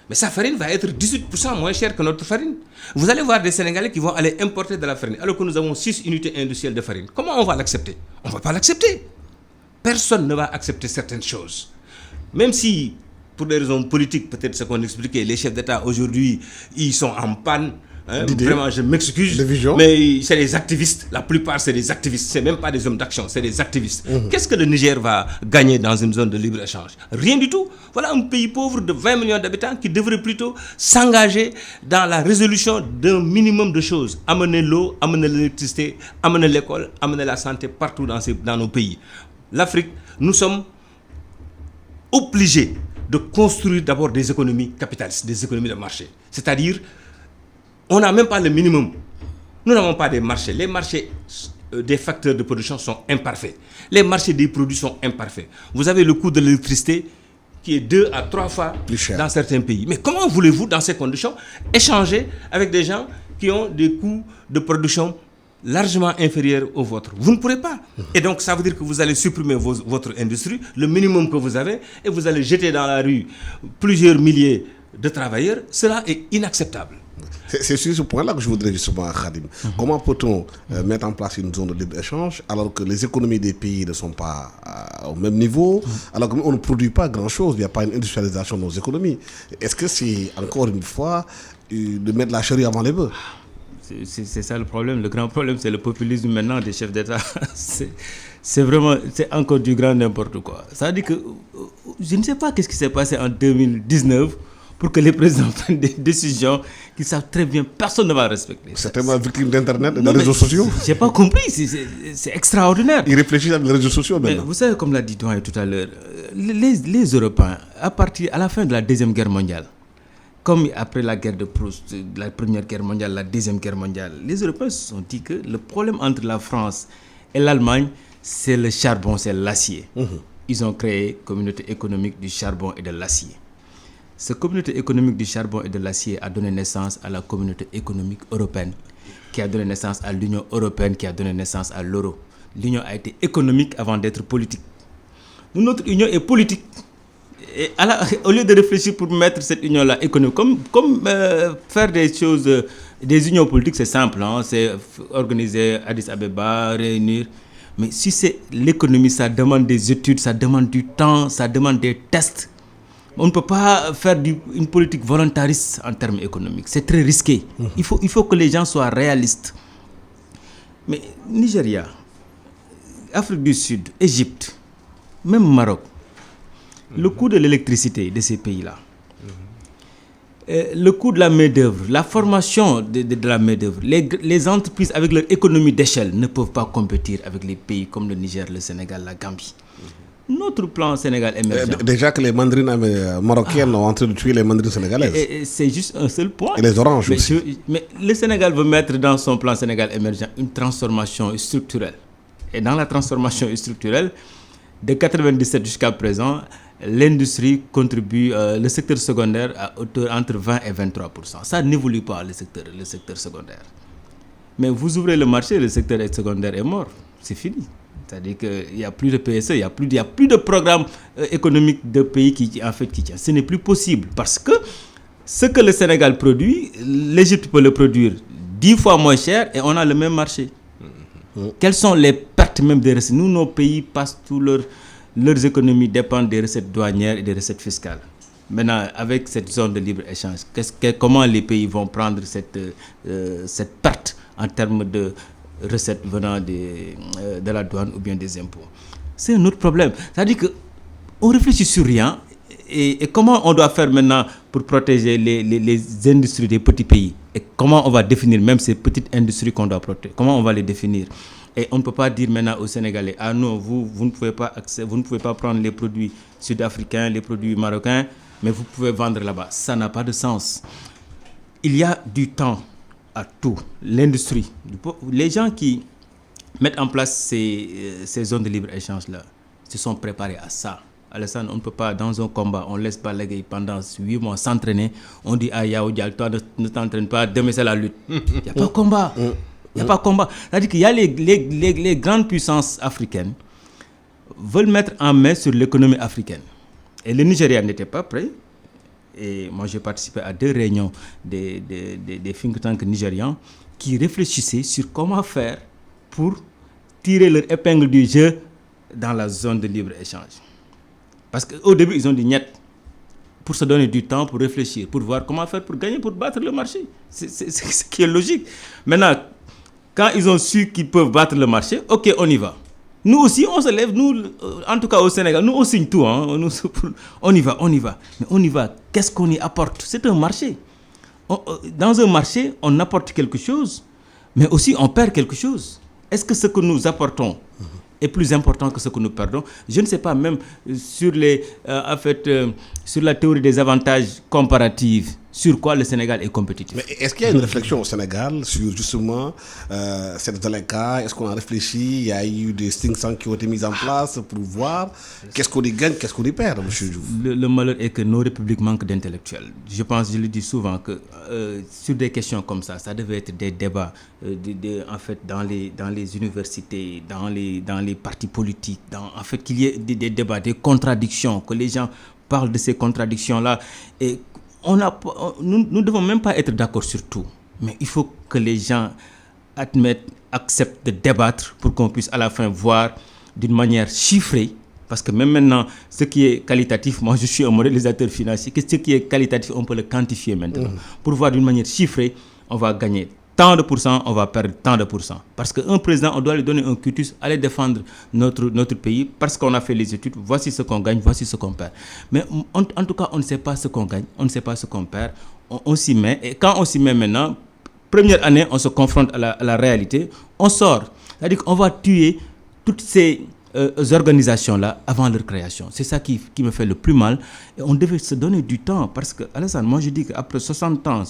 mais sa farine va être 18% moins chère que notre farine. Vous allez voir des Sénégalais qui vont aller importer de la farine, alors que nous avons 6 unités industrielles de farine. Comment on va l'accepter? On ne va pas l'accepter. Personne ne va accepter certaines choses. Même si, pour des raisons politiques, peut-être ce qu'on expliquait, les chefs d'État aujourd'hui, ils sont en panne. Vraiment, je m'excuse, mais c'est des activistes. La plupart, c'est des activistes. Ce n'est même pas des hommes d'action, c'est des activistes. Qu'est-ce que le Niger va gagner dans une zone de libre-échange? Rien du tout. Voilà un pays pauvre de 20 millions d'habitants qui devrait plutôt s'engager dans la résolution d'un minimum de choses. Amener l'eau, amener l'électricité, amener l'école, amener la santé partout dans nos pays. L'Afrique, nous sommes obligés de construire d'abord des économies capitalistes, des économies de marché. C'est-à-dire, on n'a même pas le minimum. Nous n'avons pas des marchés. Les marchés des facteurs de production sont imparfaits. Les marchés des produits sont imparfaits. Vous avez le coût de l'électricité qui est 2 à 3 fois plus cher dans certains pays. Mais comment voulez-vous, dans ces conditions, échanger avec des gens qui ont des coûts de production largement inférieurs aux vôtres? Vous ne pourrez pas. Et donc, ça veut dire que vous allez supprimer votre industrie, le minimum que vous avez, et vous allez jeter dans la rue plusieurs milliers de travailleurs. Cela est inacceptable. C'est sur ce point-là que je voudrais justement, Khadim. Comment peut-on mettre en place une zone de libre-échange alors que les économies des pays ne sont pas au même niveau, alors qu'on ne produit pas grand-chose, il n'y a pas une industrialisation de nos économies? Est-ce que c'est, encore une fois, de mettre la charrue avant les bœufs? C'est ça le problème. Le grand problème, c'est le populisme maintenant des chefs d'État. C'est vraiment, c'est encore du grand n'importe quoi. Ça veut dire que je ne sais pas qu'est-ce qui s'est passé en 2019 pour que les présidents prennent des décisions qu'ils savent très bien, personne ne va respecter. Certainement victime d'Internet et des réseaux sociaux. J'ai pas compris, c'est extraordinaire. Ils réfléchissent avec les réseaux sociaux maintenant. Vous savez, comme l'a dit Doyen tout à l'heure, les Européens, à la fin de la Deuxième Guerre mondiale, comme après la guerre de Proust, la Première Guerre mondiale, la Deuxième Guerre mondiale, les Européens se sont dit que le problème entre la France et l'Allemagne, c'est le charbon, c'est l'acier. Ils ont créé une communauté économique du charbon et de l'acier. Cette communauté économique du charbon et de l'acier a donné naissance à la communauté économique européenne, qui a donné naissance à l'Union européenne, qui a donné naissance à l'euro. L'Union a été économique avant d'être politique. Nous, notre Union est politique. Et au lieu de réfléchir pour mettre cette union-là économique, comme faire des choses, des unions politiques, c'est simple, hein, c'est organiser Addis Abeba, réunir. Mais si c'est l'économie, ça demande des études, ça demande du temps, ça demande des tests. On ne peut pas faire une politique volontariste en termes économiques. C'est très risqué. Il faut que les gens soient réalistes. Mais Nigeria, Afrique du Sud, Égypte, même Maroc, le coût de l'électricité de ces pays-là, le coût de la main-d'œuvre, la formation de la main-d'œuvre, les entreprises avec leur économie d'échelle ne peuvent pas compétir avec les pays comme le Niger, le Sénégal, la Gambie. Notre plan Sénégal émergent. Déjà que les mandarines marocaines ont en train de tuer les mandarines sénégalaises. Et c'est juste un seul point. Et les oranges aussi. Mais le Sénégal veut mettre dans son plan Sénégal émergent une transformation structurelle. Et dans la transformation structurelle, de 1997 jusqu'à présent, l'industrie contribue, le secteur secondaire à hauteur entre 20 et 23%. Ça n'évolue pas, le secteur secondaire. Mais vous ouvrez le marché, le secteur secondaire est mort. C'est fini. C'est-à-dire qu'il n'y a plus de PSE, il n'y a plus de programme économique de pays qui tient. Ce n'est plus possible parce que ce que le Sénégal produit, l'Égypte peut le produire 10 fois moins cher et on a le même marché. Quelles sont les pertes même des recettes? Nous, nos pays passent leurs économies dépendent des recettes douanières et des recettes fiscales. Maintenant, avec cette zone de libre-échange, comment les pays vont prendre cette perte en termes de recettes venant de la douane ou bien des impôts? C'est un autre problème. C'est-à-dire qu'on réfléchit sur rien. Et comment on doit faire maintenant pour protéger les industries des petits pays? Et comment on va définir même ces petites industries qu'on doit protéger? Comment on va les définir? Et on ne peut pas dire maintenant aux Sénégalais, ah non, vous ne pouvez pas prendre les produits sud-africains, les produits marocains, mais vous pouvez vendre là-bas. Ça n'a pas de sens. Il y a du temps à tout. L'industrie, les gens qui mettent en place ces zones de libre-échange-là se sont préparés à ça. Alassane, on ne peut pas, dans un combat, on laisse balayer pendant 8 mois s'entraîner. On dit, ah, Yao Dial, toi ne t'entraîne pas, demain c'est la lutte. Il n'y a pas de combat. Il n'y a pas de combat. C'est-à-dire qu'il y a les grandes puissances africaines veulent mettre en main sur l'économie africaine. Et le Nigeria n'était pas prêt. Et moi, j'ai participé à 2 réunions des think tanks nigérians qui réfléchissaient sur comment faire pour tirer leur épingle du jeu dans la zone de libre-échange. Parce qu'au début, ils ont dit niet pour se donner du temps, pour réfléchir, pour voir comment faire pour gagner, pour battre le marché. C'est ce qui est logique. Maintenant, quand ils ont su qu'ils peuvent battre le marché, ok, on y va. Nous aussi, on se lève, nous, en tout cas au Sénégal, nous on signe tout. Hein, on y va. Mais on y va. Qu'est-ce qu'on y apporte? C'est un marché. Dans un marché, on apporte quelque chose, mais aussi on perd quelque chose. Est-ce que ce que nous apportons est plus important que ce que nous perdons? Je ne sais pas, même sur sur la théorie des avantages comparatifs, sur quoi le Sénégal est compétitif. Mais est-ce qu'il y a une réflexion au Sénégal sur justement cette délinquance? Est-ce qu'on a réfléchi? Il y a eu des think tanks qui ont été mis en place pour voir qu'est-ce qu'on y gagne, qu'est-ce qu'on y perd, M. Diouf. Le malheur est que nos républiques manquent d'intellectuels. Je le dis souvent, que sur des questions comme ça devait être des débats en fait, dans les universités, dans les partis politiques, en fait, qu'il y ait des débats, des contradictions, que les gens parlent de ces contradictions-là. Et nous ne devons même pas être d'accord sur tout, mais il faut que les gens acceptent de débattre pour qu'on puisse à la fin voir d'une manière chiffrée, parce que même maintenant, ce qui est qualitatif, moi je suis un modélisateur financier, que ce qui est qualitatif, on peut le quantifier maintenant. Pour voir d'une manière chiffrée, on va gagner tant de pourcents, on va perdre tant de pourcents. Parce qu'un président, on doit lui donner un cutus, aller défendre notre pays, parce qu'on a fait les études, voici ce qu'on gagne, voici ce qu'on perd. Mais en tout cas, on ne sait pas ce qu'on gagne, on ne sait pas ce qu'on perd, on s'y met. Et quand on s'y met maintenant, première année, on se confronte à la réalité, on sort. C'est-à-dire qu'on va tuer toutes ces organisations-là avant leur création. C'est ça qui me fait le plus mal. Et on devait se donner du temps, parce que, Alassane, moi je dis qu'après 60 ans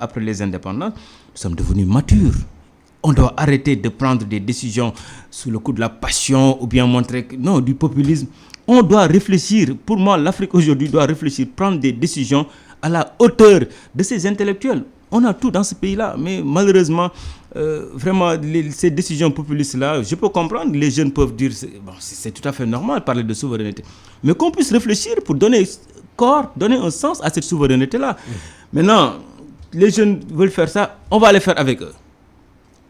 après les indépendances, nous sommes devenus matures. On doit arrêter de prendre des décisions sous le coup de la passion ou bien montrer que, non, du populisme. On doit réfléchir. Pour moi, l'Afrique aujourd'hui doit réfléchir, prendre des décisions à la hauteur de ces intellectuels. On a tout dans ce pays-là, mais malheureusement, vraiment, ces décisions populistes-là, je peux comprendre, les jeunes peuvent dire, c'est tout à fait normal de parler de souveraineté, mais qu'on puisse réfléchir pour donner corps, donner un sens à cette souveraineté-là. Maintenant, les jeunes veulent faire ça, on va les faire avec eux.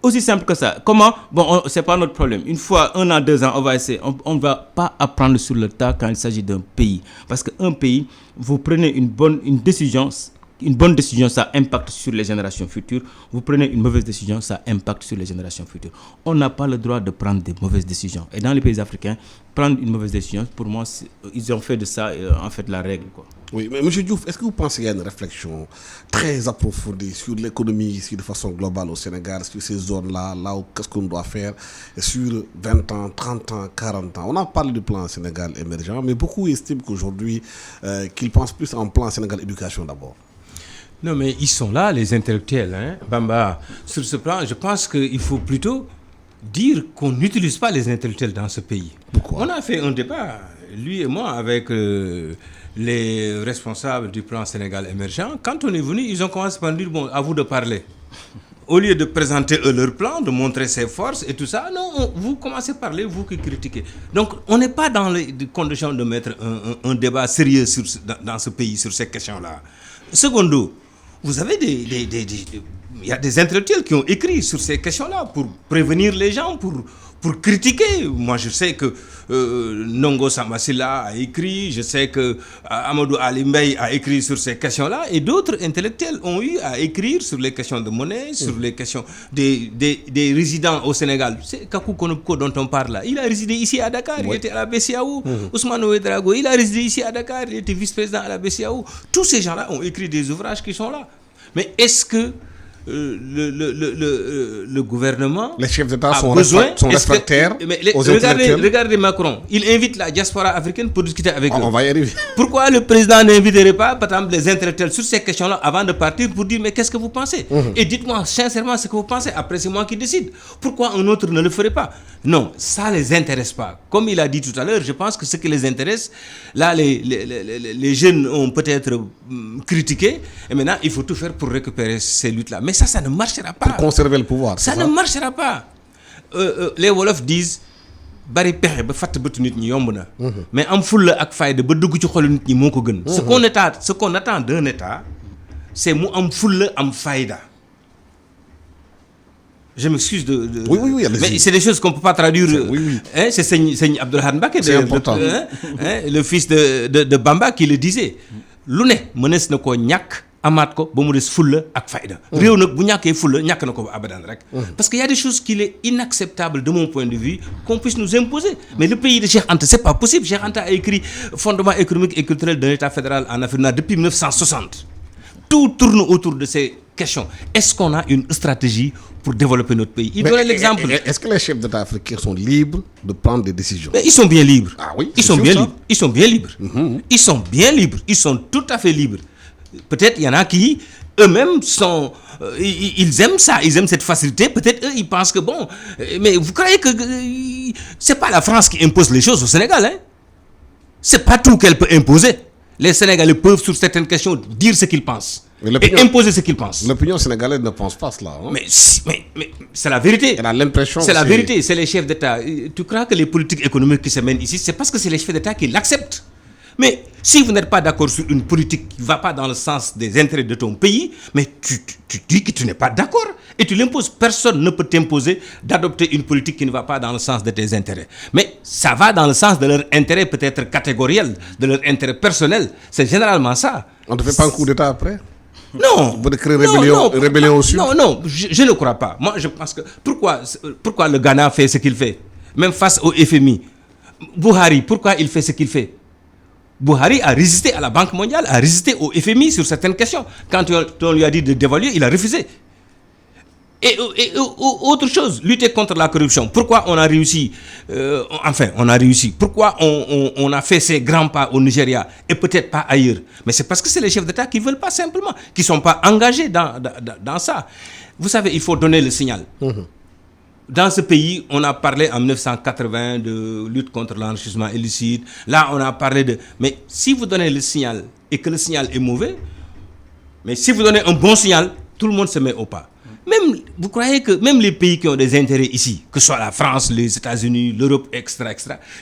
Aussi simple que ça. Comment? C'est pas notre problème. Une fois, 1 an, 2 ans, on va essayer. On ne va pas apprendre sur le tas quand il s'agit d'un pays. Parce qu'un pays, vous prenez une bonne décision, ça impacte sur les générations futures. Vous prenez une mauvaise décision, ça impacte sur les générations futures. On n'a pas le droit de prendre des mauvaises décisions. Et dans les pays africains, prendre une mauvaise décision, pour moi, ils ont fait de ça, en fait, la règle, quoi. Oui, mais M. Diouf, est-ce que vous pensez qu'il y a une réflexion très approfondie sur l'économie ici de façon globale au Sénégal, sur ces zones-là, là où qu'est-ce qu'on doit faire sur 20 ans, 30 ans, 40 ans? On a parlé du plan Sénégal émergent, mais beaucoup estiment qu'aujourd'hui, qu'ils pensent plus en plan Sénégal éducation d'abord. Non, mais ils sont là, les intellectuels, hein, Bamba. Sur ce plan, je pense qu'il faut plutôt dire qu'on n'utilise pas les intellectuels dans ce pays. Pourquoi? On a fait un débat, lui et moi, avec les responsables du plan Sénégal émergent. Quand on est venu, ils ont commencé par dire, bon, à vous de parler. Au lieu de présenter leur plan, de montrer ses forces et tout ça, non, vous commencez à parler, vous qui critiquez. Donc, on n'est pas dans les conditions de mettre un débat sérieux dans ce pays sur ces questions-là. Secondo, vous avez il y a des intellectuels qui ont écrit sur ces questions-là pour prévenir les gens, pour critiquer. Moi, je sais que Nongo Sambasila a écrit, je sais que Amadou Ali Mbaye a écrit sur ces questions-là, et d'autres intellectuels ont eu à écrire sur les questions de monnaie, sur les questions des résidents au Sénégal. C'est Kakou Konopko dont on parle là. Il a résidé ici à Dakar, il était à la BCAO. Ousmane Ouedraogo, il a résidé ici à Dakar, il était vice-président à la BCAO. Tous ces gens-là ont écrit des ouvrages qui sont là. Mais est-ce que le gouvernement, les chefs d'État sont réfractaires aux intellectuels? Regardez Macron, il invite la diaspora africaine pour discuter avec eux. On va y arriver. Pourquoi le président n'inviterait pas, par exemple, les intellectuels sur ces questions-là avant de partir pour dire mais qu'est-ce que vous pensez? Et dites-moi sincèrement ce que vous pensez. Après, c'est moi qui décide. Pourquoi un autre ne le ferait pas? Non, ça ne les intéresse pas. Comme il a dit tout à l'heure, je pense que ce qui les intéresse, là, les jeunes ont peut-être critiqué, et maintenant, il faut tout faire pour récupérer ces luttes-là. Mais ça ne marchera pas. Pour conserver le pouvoir. Ça ne marchera pas. Les Wolofs disent bari pexe ba fatt bëtu nit ñi yomb na. Mais am fulla ak fayda ba dugg ci xolu nit ñi moo ko gën. Ce qu'on attend d'un État, c'est mu am fulla am fayda. Je m'excuse de... Oui, mais c'est des choses qu'on ne peut pas traduire. Oui. Hein, c'est Seigne Abdoulahad Mbacké, le fils de Bamba, qui le disait. Lu ne mënees na koo ñàkk amaat ko ba mu des fulla ak fayda. Réew nag bu ñàkkee fulla ñàkk na ko ba abadan rek. Parce qu'il y a des choses qu'il est inacceptable de mon point de vue qu'on puisse nous imposer. Mais le pays de Cheikh Anta, c'est pas possible. Cheikh Anta a écrit Fondement économique et culturel d'un État fédéral en Afrique depuis 1960. Tout tourne autour de ces questions. Est-ce qu'on a une stratégie pour développer notre pays? Il donnait l'exemple. Est-ce que les chefs d'État africains sont libres de prendre des décisions? Mais ils sont bien libres. Ah oui, ils sont bien libres. Ils sont bien libres. Ils sont bien libres. Ils sont tout à fait libres. Peut-être il y en a qui eux-mêmes sont... ils aiment ça, ils aiment cette facilité. Peut-être eux, ils pensent que bon... Mais vous croyez que c'est pas la France qui impose les choses au Sénégal, hein? C'est pas tout qu'elle peut imposer. Les Sénégalais peuvent, sur certaines questions, dire ce qu'ils pensent et imposer ce qu'ils pensent. L'opinion sénégalaise ne pense pas cela. Hein? Mais c'est la vérité. Elle a l'impression. C'est la vérité. C'est les chefs d'État. Tu crois que les politiques économiques qui se mènent ici, c'est parce que c'est les chefs d'État qui l'acceptent. Mais si vous n'êtes pas d'accord sur une politique qui ne va pas dans le sens des intérêts de ton pays, mais tu dis que tu n'es pas d'accord et tu l'imposes. Personne ne peut t'imposer d'adopter une politique qui ne va pas dans le sens de tes intérêts. Mais ça va dans le sens de leur intérêt peut-être catégoriel, de leur intérêt personnel. C'est généralement ça. On ne fait pas un coup d'État après? Non. Vous créez rébellion au sud? Non, je ne crois pas. Moi, je pense que... Pourquoi le Ghana fait ce qu'il fait? Même face au FMI. Buhari, pourquoi il fait ce qu'il fait? Buhari a résisté à la Banque mondiale, a résisté au FMI sur certaines questions. Quand on lui a dit de dévaluer, il a refusé. Et autre chose, lutter contre la corruption. Pourquoi on a réussi on a réussi. Pourquoi on a fait ces grands pas au Nigeria et peut-être pas ailleurs? Mais c'est parce que c'est les chefs d'État qui ne veulent pas simplement, qui ne sont pas engagés dans ça. Vous savez, il faut donner le signal. Dans ce pays, on a parlé en 1980 de lutte contre l'enrichissement illicite. Là, on a parlé de... Mais si vous donnez le signal et que le signal est mauvais, mais si vous donnez un bon signal, tout le monde se met au pas. Même, vous croyez que même les pays qui ont des intérêts ici, que ce soit la France, les États-Unis, l'Europe, etc.,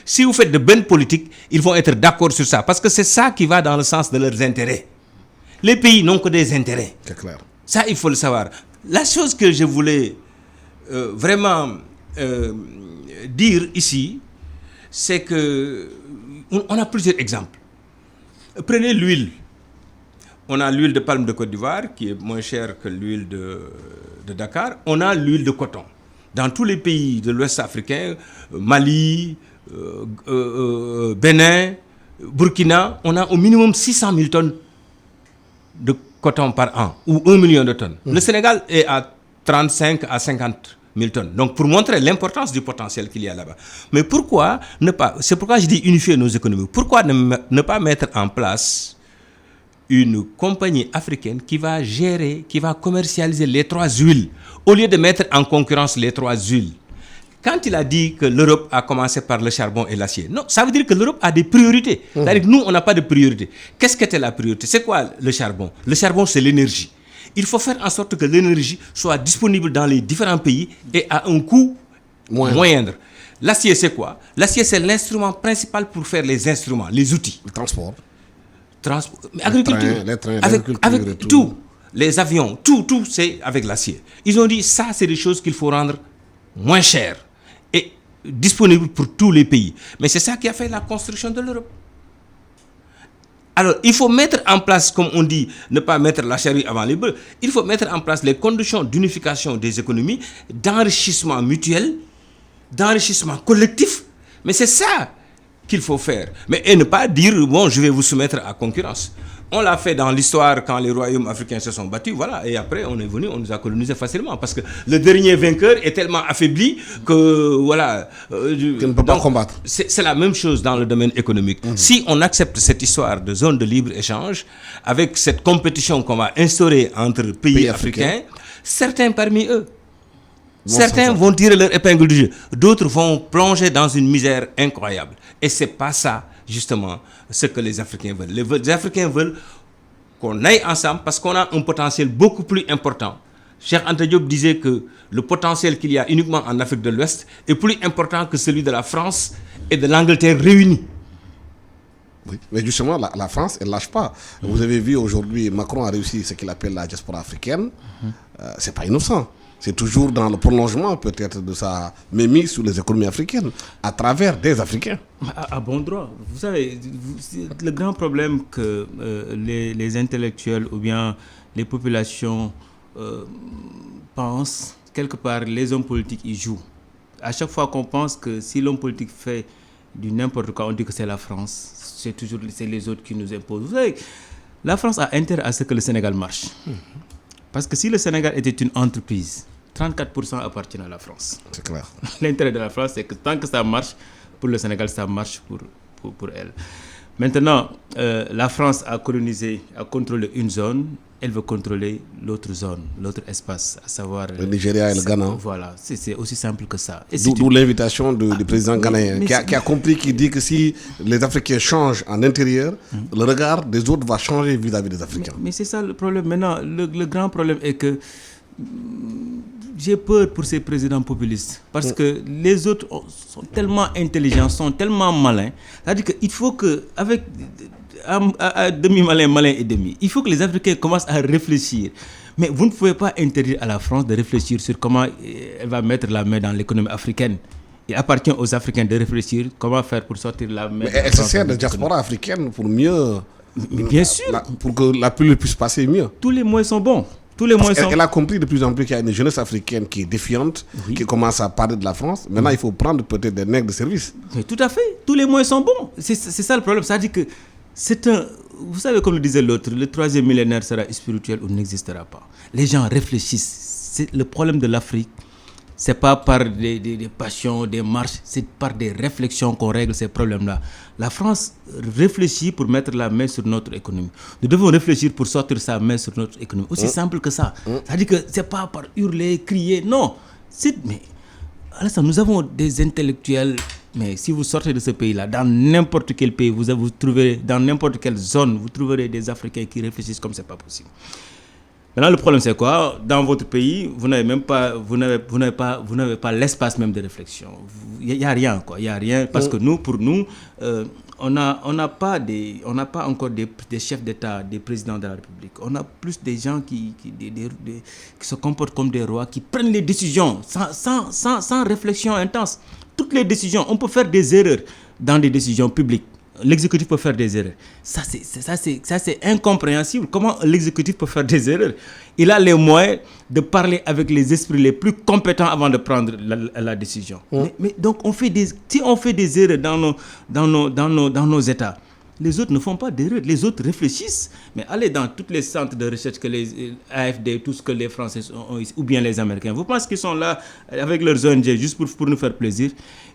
si vous faites de bonnes politiques, ils vont être d'accord sur ça. Parce que c'est ça qui va dans le sens de leurs intérêts. Les pays n'ont que des intérêts. C'est clair. Ça, il faut le savoir. La chose que je voulais... vraiment dire ici, c'est que on a plusieurs exemples. Prenez l'huile. On a l'huile de palme de Côte d'Ivoire qui est moins chère que l'huile de Dakar. On a l'huile de coton. Dans tous les pays de l'Ouest africain, Mali, Bénin, Burkina, on a au minimum 600 000 tonnes de coton par an, ou 1 million de tonnes. Le Sénégal est à 35 à 50 000 tonnes. Donc, pour montrer l'importance du potentiel qu'il y a là-bas. Mais pourquoi ne pas... C'est pourquoi je dis unifier nos économies. Pourquoi ne pas mettre en place une compagnie africaine qui va gérer, qui va commercialiser les 3 huiles, au lieu de mettre en concurrence les 3 huiles? Quand il a dit que l'Europe a commencé par le charbon et l'acier, non, ça veut dire que l'Europe a des priorités. C'est-à-dire que nous, on n'a pas de priorité. Qu'est-ce qu'était la priorité? C'est quoi le charbon? Le charbon, c'est l'énergie. Il faut faire en sorte que l'énergie soit disponible dans les différents pays et à un coût moindre. L'acier, c'est quoi? L'acier, c'est l'instrument principal pour faire les instruments, les outils. Le transport. Agriculture. Les trains, avec tout. les avions, tout c'est avec l'acier. Ils ont dit ça, c'est des choses qu'il faut rendre moins chères et disponibles pour tous les pays. Mais c'est ça qui a fait la construction de l'Europe. Alors, il faut mettre en place, comme on dit, ne pas mettre la charrue avant les bœufs, il faut mettre en place les conditions d'unification des économies, d'enrichissement mutuel, d'enrichissement collectif. Mais c'est ça qu'il faut faire. Et ne pas dire, bon, je vais vous soumettre à concurrence. On l'a fait dans l'histoire quand les royaumes africains se sont battus, voilà, et après on est venu, on nous a colonisés facilement, parce que le dernier vainqueur est tellement affaibli que, voilà... qu'il ne peut pas combattre. C'est la même chose dans le domaine économique. Si on accepte cette histoire de zone de libre-échange, avec cette compétition qu'on va instaurer entre pays africains, certains parmi eux, certains vont tirer leur épingle du jeu, d'autres vont plonger dans une misère incroyable. Et c'est pas ça, justement, ce que les Africains veulent. Les Africains veulent qu'on aille ensemble parce qu'on a un potentiel beaucoup plus important. Cheikh Anta Diop disait que le potentiel qu'il y a uniquement en Afrique de l'Ouest est plus important que celui de la France et de l'Angleterre réunis. Oui, mais justement, la France, elle ne lâche pas. Vous avez vu aujourd'hui, Macron a réussi ce qu'il appelle la diaspora africaine. C'est pas innocent. C'est toujours dans le prolongement peut-être de sa mémise sur les économies africaines, à travers des Africains. À bon droit. Vous savez, le grand problème que les intellectuels ou bien les populations pensent, quelque part, les hommes politiques y jouent. À chaque fois qu'on pense que si l'homme politique fait du n'importe quoi, on dit que c'est la France. C'est les autres qui nous imposent. Vous savez, la France a intérêt à ce que le Sénégal marche. Parce que si le Sénégal était une entreprise, 34% appartiennent à la France. C'est clair. L'intérêt de la France, c'est que tant que ça marche pour le Sénégal, ça marche pour elle. Maintenant, la France a contrôlé une zone, elle veut contrôler l'autre zone, l'autre espace, à savoir... Le Nigeria et le Ghana. Voilà, c'est aussi simple que ça. D'où l'invitation du président ghanéen, qui a compris, qui dit que si les Africains changent en intérieur, le regard des autres va changer vis-à-vis des Africains. Mais c'est ça le problème. Maintenant, le grand problème est que j'ai peur pour ces présidents populistes parce que les autres sont tellement intelligents, sont tellement malins. C'est-à-dire qu'il faut que, avec à demi-malin, malin et demi, il faut que les Africains commencent à réfléchir. Mais vous ne pouvez pas interdire à la France de réfléchir sur comment elle va mettre la main dans l'économie africaine. Il appartient aux Africains de réfléchir comment faire pour sortir la main. Mais elle se sert de diaspora africaine pour mieux... Bien sûr. Pour que la pilule puisse passer mieux. Tous les moyens sont bons. Elle a compris de plus en plus qu'il y a une jeunesse africaine qui est défiante, qui commence à parler de la France. Maintenant, il faut prendre peut-être des nègres de service. Mais tout à fait. Tous les moyens sont bons. C'est ça le problème. Ça veut dire que c'est un... Vous savez, comme le disait l'autre, le troisième millénaire sera spirituel ou n'existera pas. Les gens réfléchissent. C'est le problème de l'Afrique. C'est pas par des passions, des marches, c'est par des réflexions qu'on règle ces problèmes-là. La France réfléchit pour mettre la main sur notre économie. Nous devons réfléchir pour sortir sa main sur notre économie. Aussi simple que ça. C'est-à-dire que c'est pas par hurler, crier, non. Mais Alassane, nous avons des intellectuels, mais si vous sortez de ce pays-là, dans n'importe quel pays, vous trouverez, dans n'importe quelle zone, vous trouverez des Africains qui réfléchissent comme c'est pas possible. Maintenant, le problème, c'est quoi? Dans votre pays, vous n'avez pas l'espace même de réflexion. Il n'y a rien, quoi. Il n'y a rien. Parce que pour nous, on n'a pas encore des chefs d'État, des présidents de la République. On a plus des gens qui se comportent comme des rois, qui prennent les décisions sans réflexion intense. Toutes les décisions, on peut faire des erreurs dans des décisions publiques. L'exécutif peut faire des erreurs. Ça, c'est incompréhensible. Comment l'exécutif peut faire des erreurs? Il a les moyens de parler avec les esprits les plus compétents avant de prendre la décision. Mais donc, si on fait des erreurs dans nos États, les autres ne font pas d'erreurs. Les autres réfléchissent. Mais allez dans tous les centres de recherche que les AFD, tout ce que les Français ont ici, ou bien les Américains. Vous pensez qu'ils sont là avec leurs ONG juste pour nous faire plaisir?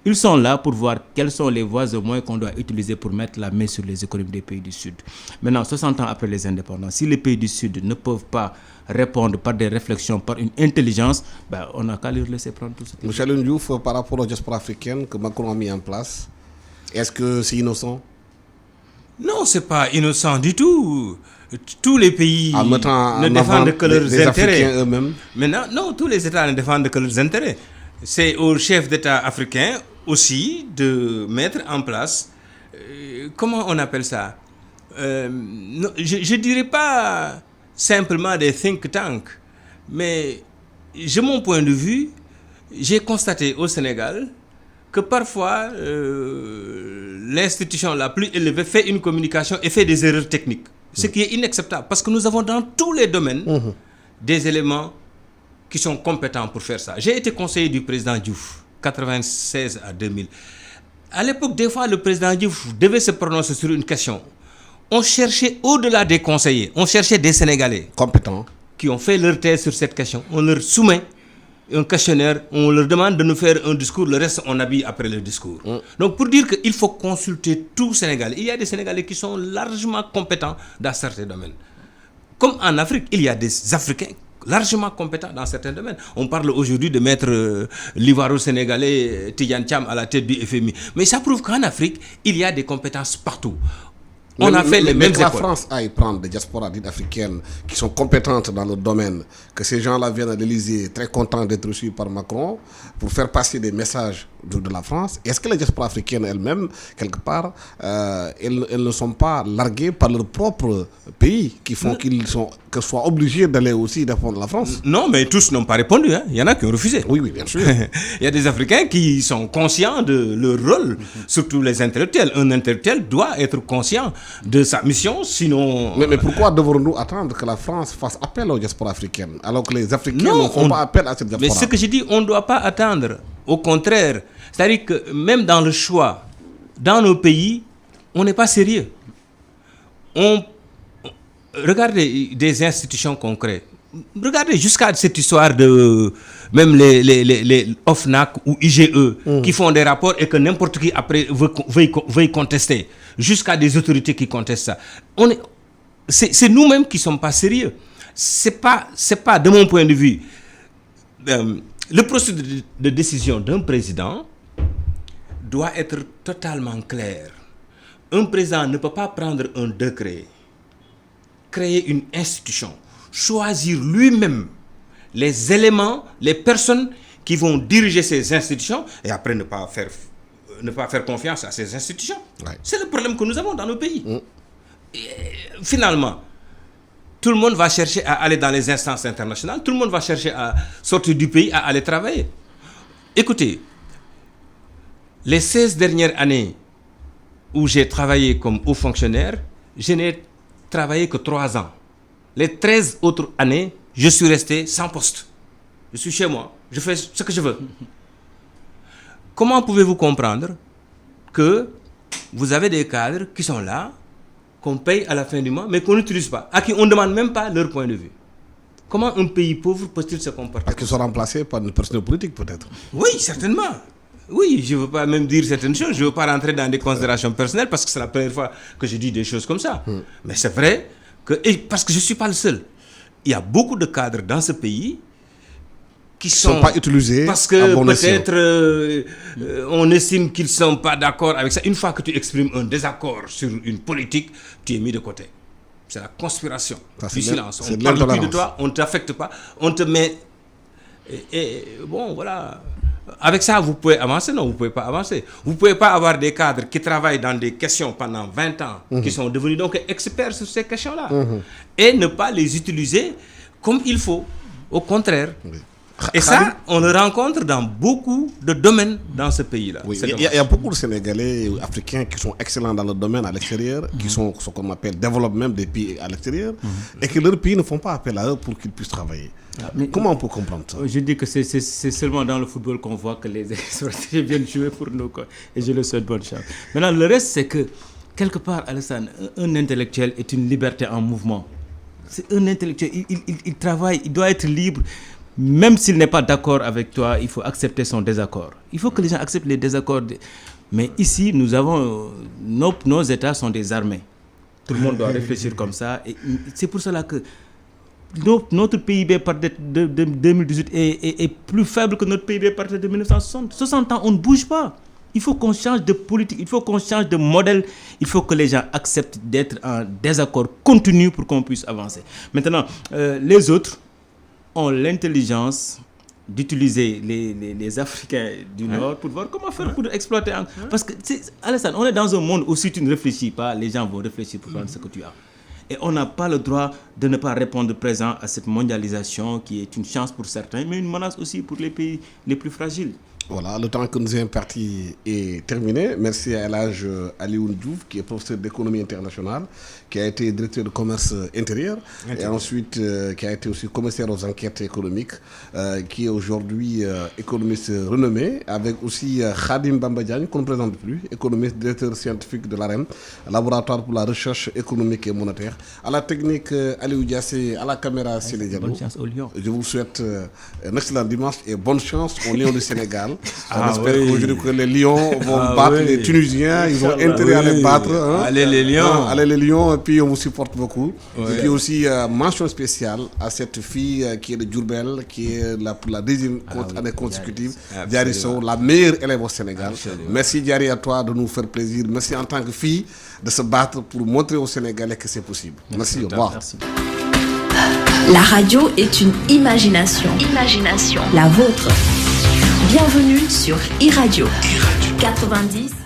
Ils sont là pour voir quelles sont les voies et moyens qu'on doit utiliser pour mettre la main sur les économies des pays du Sud. Maintenant, 60 ans après les indépendances, si les pays du Sud ne peuvent pas répondre par des réflexions, par une intelligence, on n'a qu'à leur laisser prendre tout ce qui... Michel Ndiouf, par rapport aux diaspora africaines que Macron a mis en place, est-ce que c'est innocent? Non, c'est pas innocent du tout. Tous les pays ne défendent que leurs intérêts. Africains eux-mêmes. Maintenant, non, tous les États ne défendent que leurs intérêts. C'est aux chefs d'État africains aussi de mettre en place, comment on appelle ça? Je dirais pas simplement des think tanks. Mais, de mon point de vue, j'ai constaté au Sénégal que parfois l'institution la plus élevée fait une communication et fait des erreurs techniques. Ce qui est inacceptable parce que nous avons dans tous les domaines des éléments qui sont compétents pour faire ça. J'ai été conseiller du président Diouf, 96 à 2000. À l'époque, des fois, le président Diouf devait se prononcer sur une question. On cherchait au-delà des conseillers, on cherchait des Sénégalais compétents qui ont fait leur thèse sur cette question. On leur soumet un questionnaire, on leur demande de nous faire un discours, le reste on habille après le discours. Donc pour dire qu'il faut consulter tout Sénégal, il y a des Sénégalais qui sont largement compétents dans certains domaines. Comme en Afrique, il y a des Africains largement compétents dans certains domaines. On parle aujourd'hui de mettre l'Ivoiro-Sénégalais Tidjane Thiam à la tête du FMI. Mais ça prouve qu'en Afrique, il y a des compétences partout. On a fait les mêmes écoles. La France aille prendre des diasporas dites africaines qui sont compétentes dans le domaine, que ces gens-là viennent à l'Élysée très contents d'être reçus par Macron pour faire passer des messages de la France. Est-ce que les diasporas africaines elles-mêmes, quelque part, elles ne sont pas larguées par leur propre pays qui font qu'ils soient obligés d'aller aussi défendre la France? Non, mais tous n'ont pas répondu. Hein. Il y en a qui ont refusé. Oui, bien sûr. Il y a des Africains qui sont conscients de leur rôle, surtout les intellectuels. Un intellectuel doit être conscient de sa mission, sinon... Mais pourquoi devrons-nous attendre que la France fasse appel aux diasporas africaines, alors que les Africains ne font pas appel à cette diaspora? Mais ce que je dis, on ne doit pas attendre. Au contraire, c'est-à-dire que même dans le choix, dans nos pays, on n'est pas sérieux. Regardez des institutions concrètes. Regardez jusqu'à cette histoire de même les OFNAC ou IGE qui font des rapports et que n'importe qui après veuille contester, jusqu'à des autorités qui contestent ça. C'est nous-mêmes qui ne sommes pas sérieux. C'est pas de mon point de vue, le processus de décision d'un président doit être totalement clair. Un président ne peut pas prendre un décret, créer une institution, choisir lui-même les éléments, les personnes qui vont diriger ces institutions et après ne pas faire confiance à ces institutions. Ouais. C'est le problème que nous avons dans nos pays. Et finalement, tout le monde va chercher à aller dans les instances internationales, tout le monde va chercher à sortir du pays, à aller travailler. Écoutez, les 16 dernières années où j'ai travaillé comme haut fonctionnaire, je n'ai travaillé que 3 ans. Les 13 autres années, je suis resté sans poste. Je suis chez moi, je fais ce que je veux. Comment pouvez-vous comprendre que vous avez des cadres qui sont là, qu'on paye à la fin du mois, mais qu'on n'utilise pas, à qui on ne demande même pas leur point de vue? Comment un pays pauvre peut-il se comporter? Parce qu'ils sont remplacés par une personnalité politique, peut-être. Oui, certainement. Oui, je ne veux pas même dire certaines choses, je ne veux pas rentrer dans des considérations personnelles parce que c'est la première fois que je dis des choses comme ça. Mais c'est vrai, parce que je ne suis pas le seul. Il y a beaucoup de cadres dans ce pays qui ne sont pas utilisés parce que peut-être on estime qu'ils ne sont pas d'accord avec ça. Une fois que tu exprimes un désaccord sur une politique, tu es mis de côté. C'est la conspiration du silence. On ne parle plus de toi, on ne t'affecte pas, on te met... Et bon, voilà. Avec ça, vous pouvez avancer? Non, vous ne pouvez pas avancer. Vous ne pouvez pas avoir des cadres qui travaillent dans des questions pendant 20 ans, qui sont devenus donc experts sur ces questions-là, et ne pas les utiliser comme il faut. Au contraire. Oui. Et ça, on le rencontre dans beaucoup de domaines dans ce pays-là. Oui, il y a beaucoup de Sénégalais africains qui sont excellents dans le domaine à l'extérieur, qui sont ce qu'on appelle développent même des pays à l'extérieur, et que leurs pays ne font pas appel à eux pour qu'ils puissent travailler. Mais comment on peut comprendre ça? Je dis que c'est seulement dans le football qu'on voit que les expatriés viennent jouer pour nous, quoi. Et je le souhaite bonne chance. Maintenant, le reste, c'est que, quelque part, Alassane, un intellectuel est une liberté en mouvement. C'est un intellectuel, il travaille, il doit être libre. Même s'il n'est pas d'accord avec toi, il faut accepter son désaccord. Il faut que les gens acceptent les désaccords. Mais ici, nous avons... Nos États sont des armées. Tout le monde doit réfléchir comme ça. Et c'est pour cela que notre PIB de 2018 est plus faible que notre PIB de 1960. 60 ans, on ne bouge pas. Il faut qu'on change de politique, il faut qu'on change de modèle. Il faut que les gens acceptent d'être en désaccord continu pour qu'on puisse avancer. Maintenant, les autres ont l'intelligence d'utiliser les Africains du Nord pour voir comment faire pour exploiter. Parce que, Alassane, on est dans un monde où si tu ne réfléchis pas, les gens vont réfléchir pour prendre ce que tu as. Et on n'a pas le droit de ne pas répondre présent à cette mondialisation qui est une chance pour certains, mais une menace aussi pour les pays les plus fragiles. Voilà, le temps que nous est imparti est terminé. Merci à El Hadj Alioune Diouf, qui est professeur d'économie internationale, qui a été directeur de commerce intérieur, et ensuite qui a été aussi commissaire aux enquêtes économiques, qui est aujourd'hui économiste renommé, avec aussi Khadim Bamba Diagne, qu'on ne présente plus, économiste, directeur scientifique de l'AREM, laboratoire pour la recherche économique et monétaire. À la technique, Aliou Diassé, à la caméra, Céline Diallo. Bonne chance au Lion. Je vous souhaite un excellent dimanche et bonne chance au Lion du Sénégal. J'espère qu'aujourd'hui que les Lions vont battre les Tunisiens, ils ont intérêt à les battre. Hein. Allez les Lions. Allez les Lions, et puis on vous supporte beaucoup. Et puis aussi, mention spéciale à cette fille qui est de Diourbel, qui est pour la deuxième année consécutive, Diary Sow, la meilleure élève au Sénégal. Absolument. Merci Diary à toi de nous faire plaisir. Merci en tant que fille de se battre pour montrer aux Sénégalais que c'est possible. Merci, au revoir. Merci. La radio est une imagination. La vôtre. Bienvenue sur iRadio 90.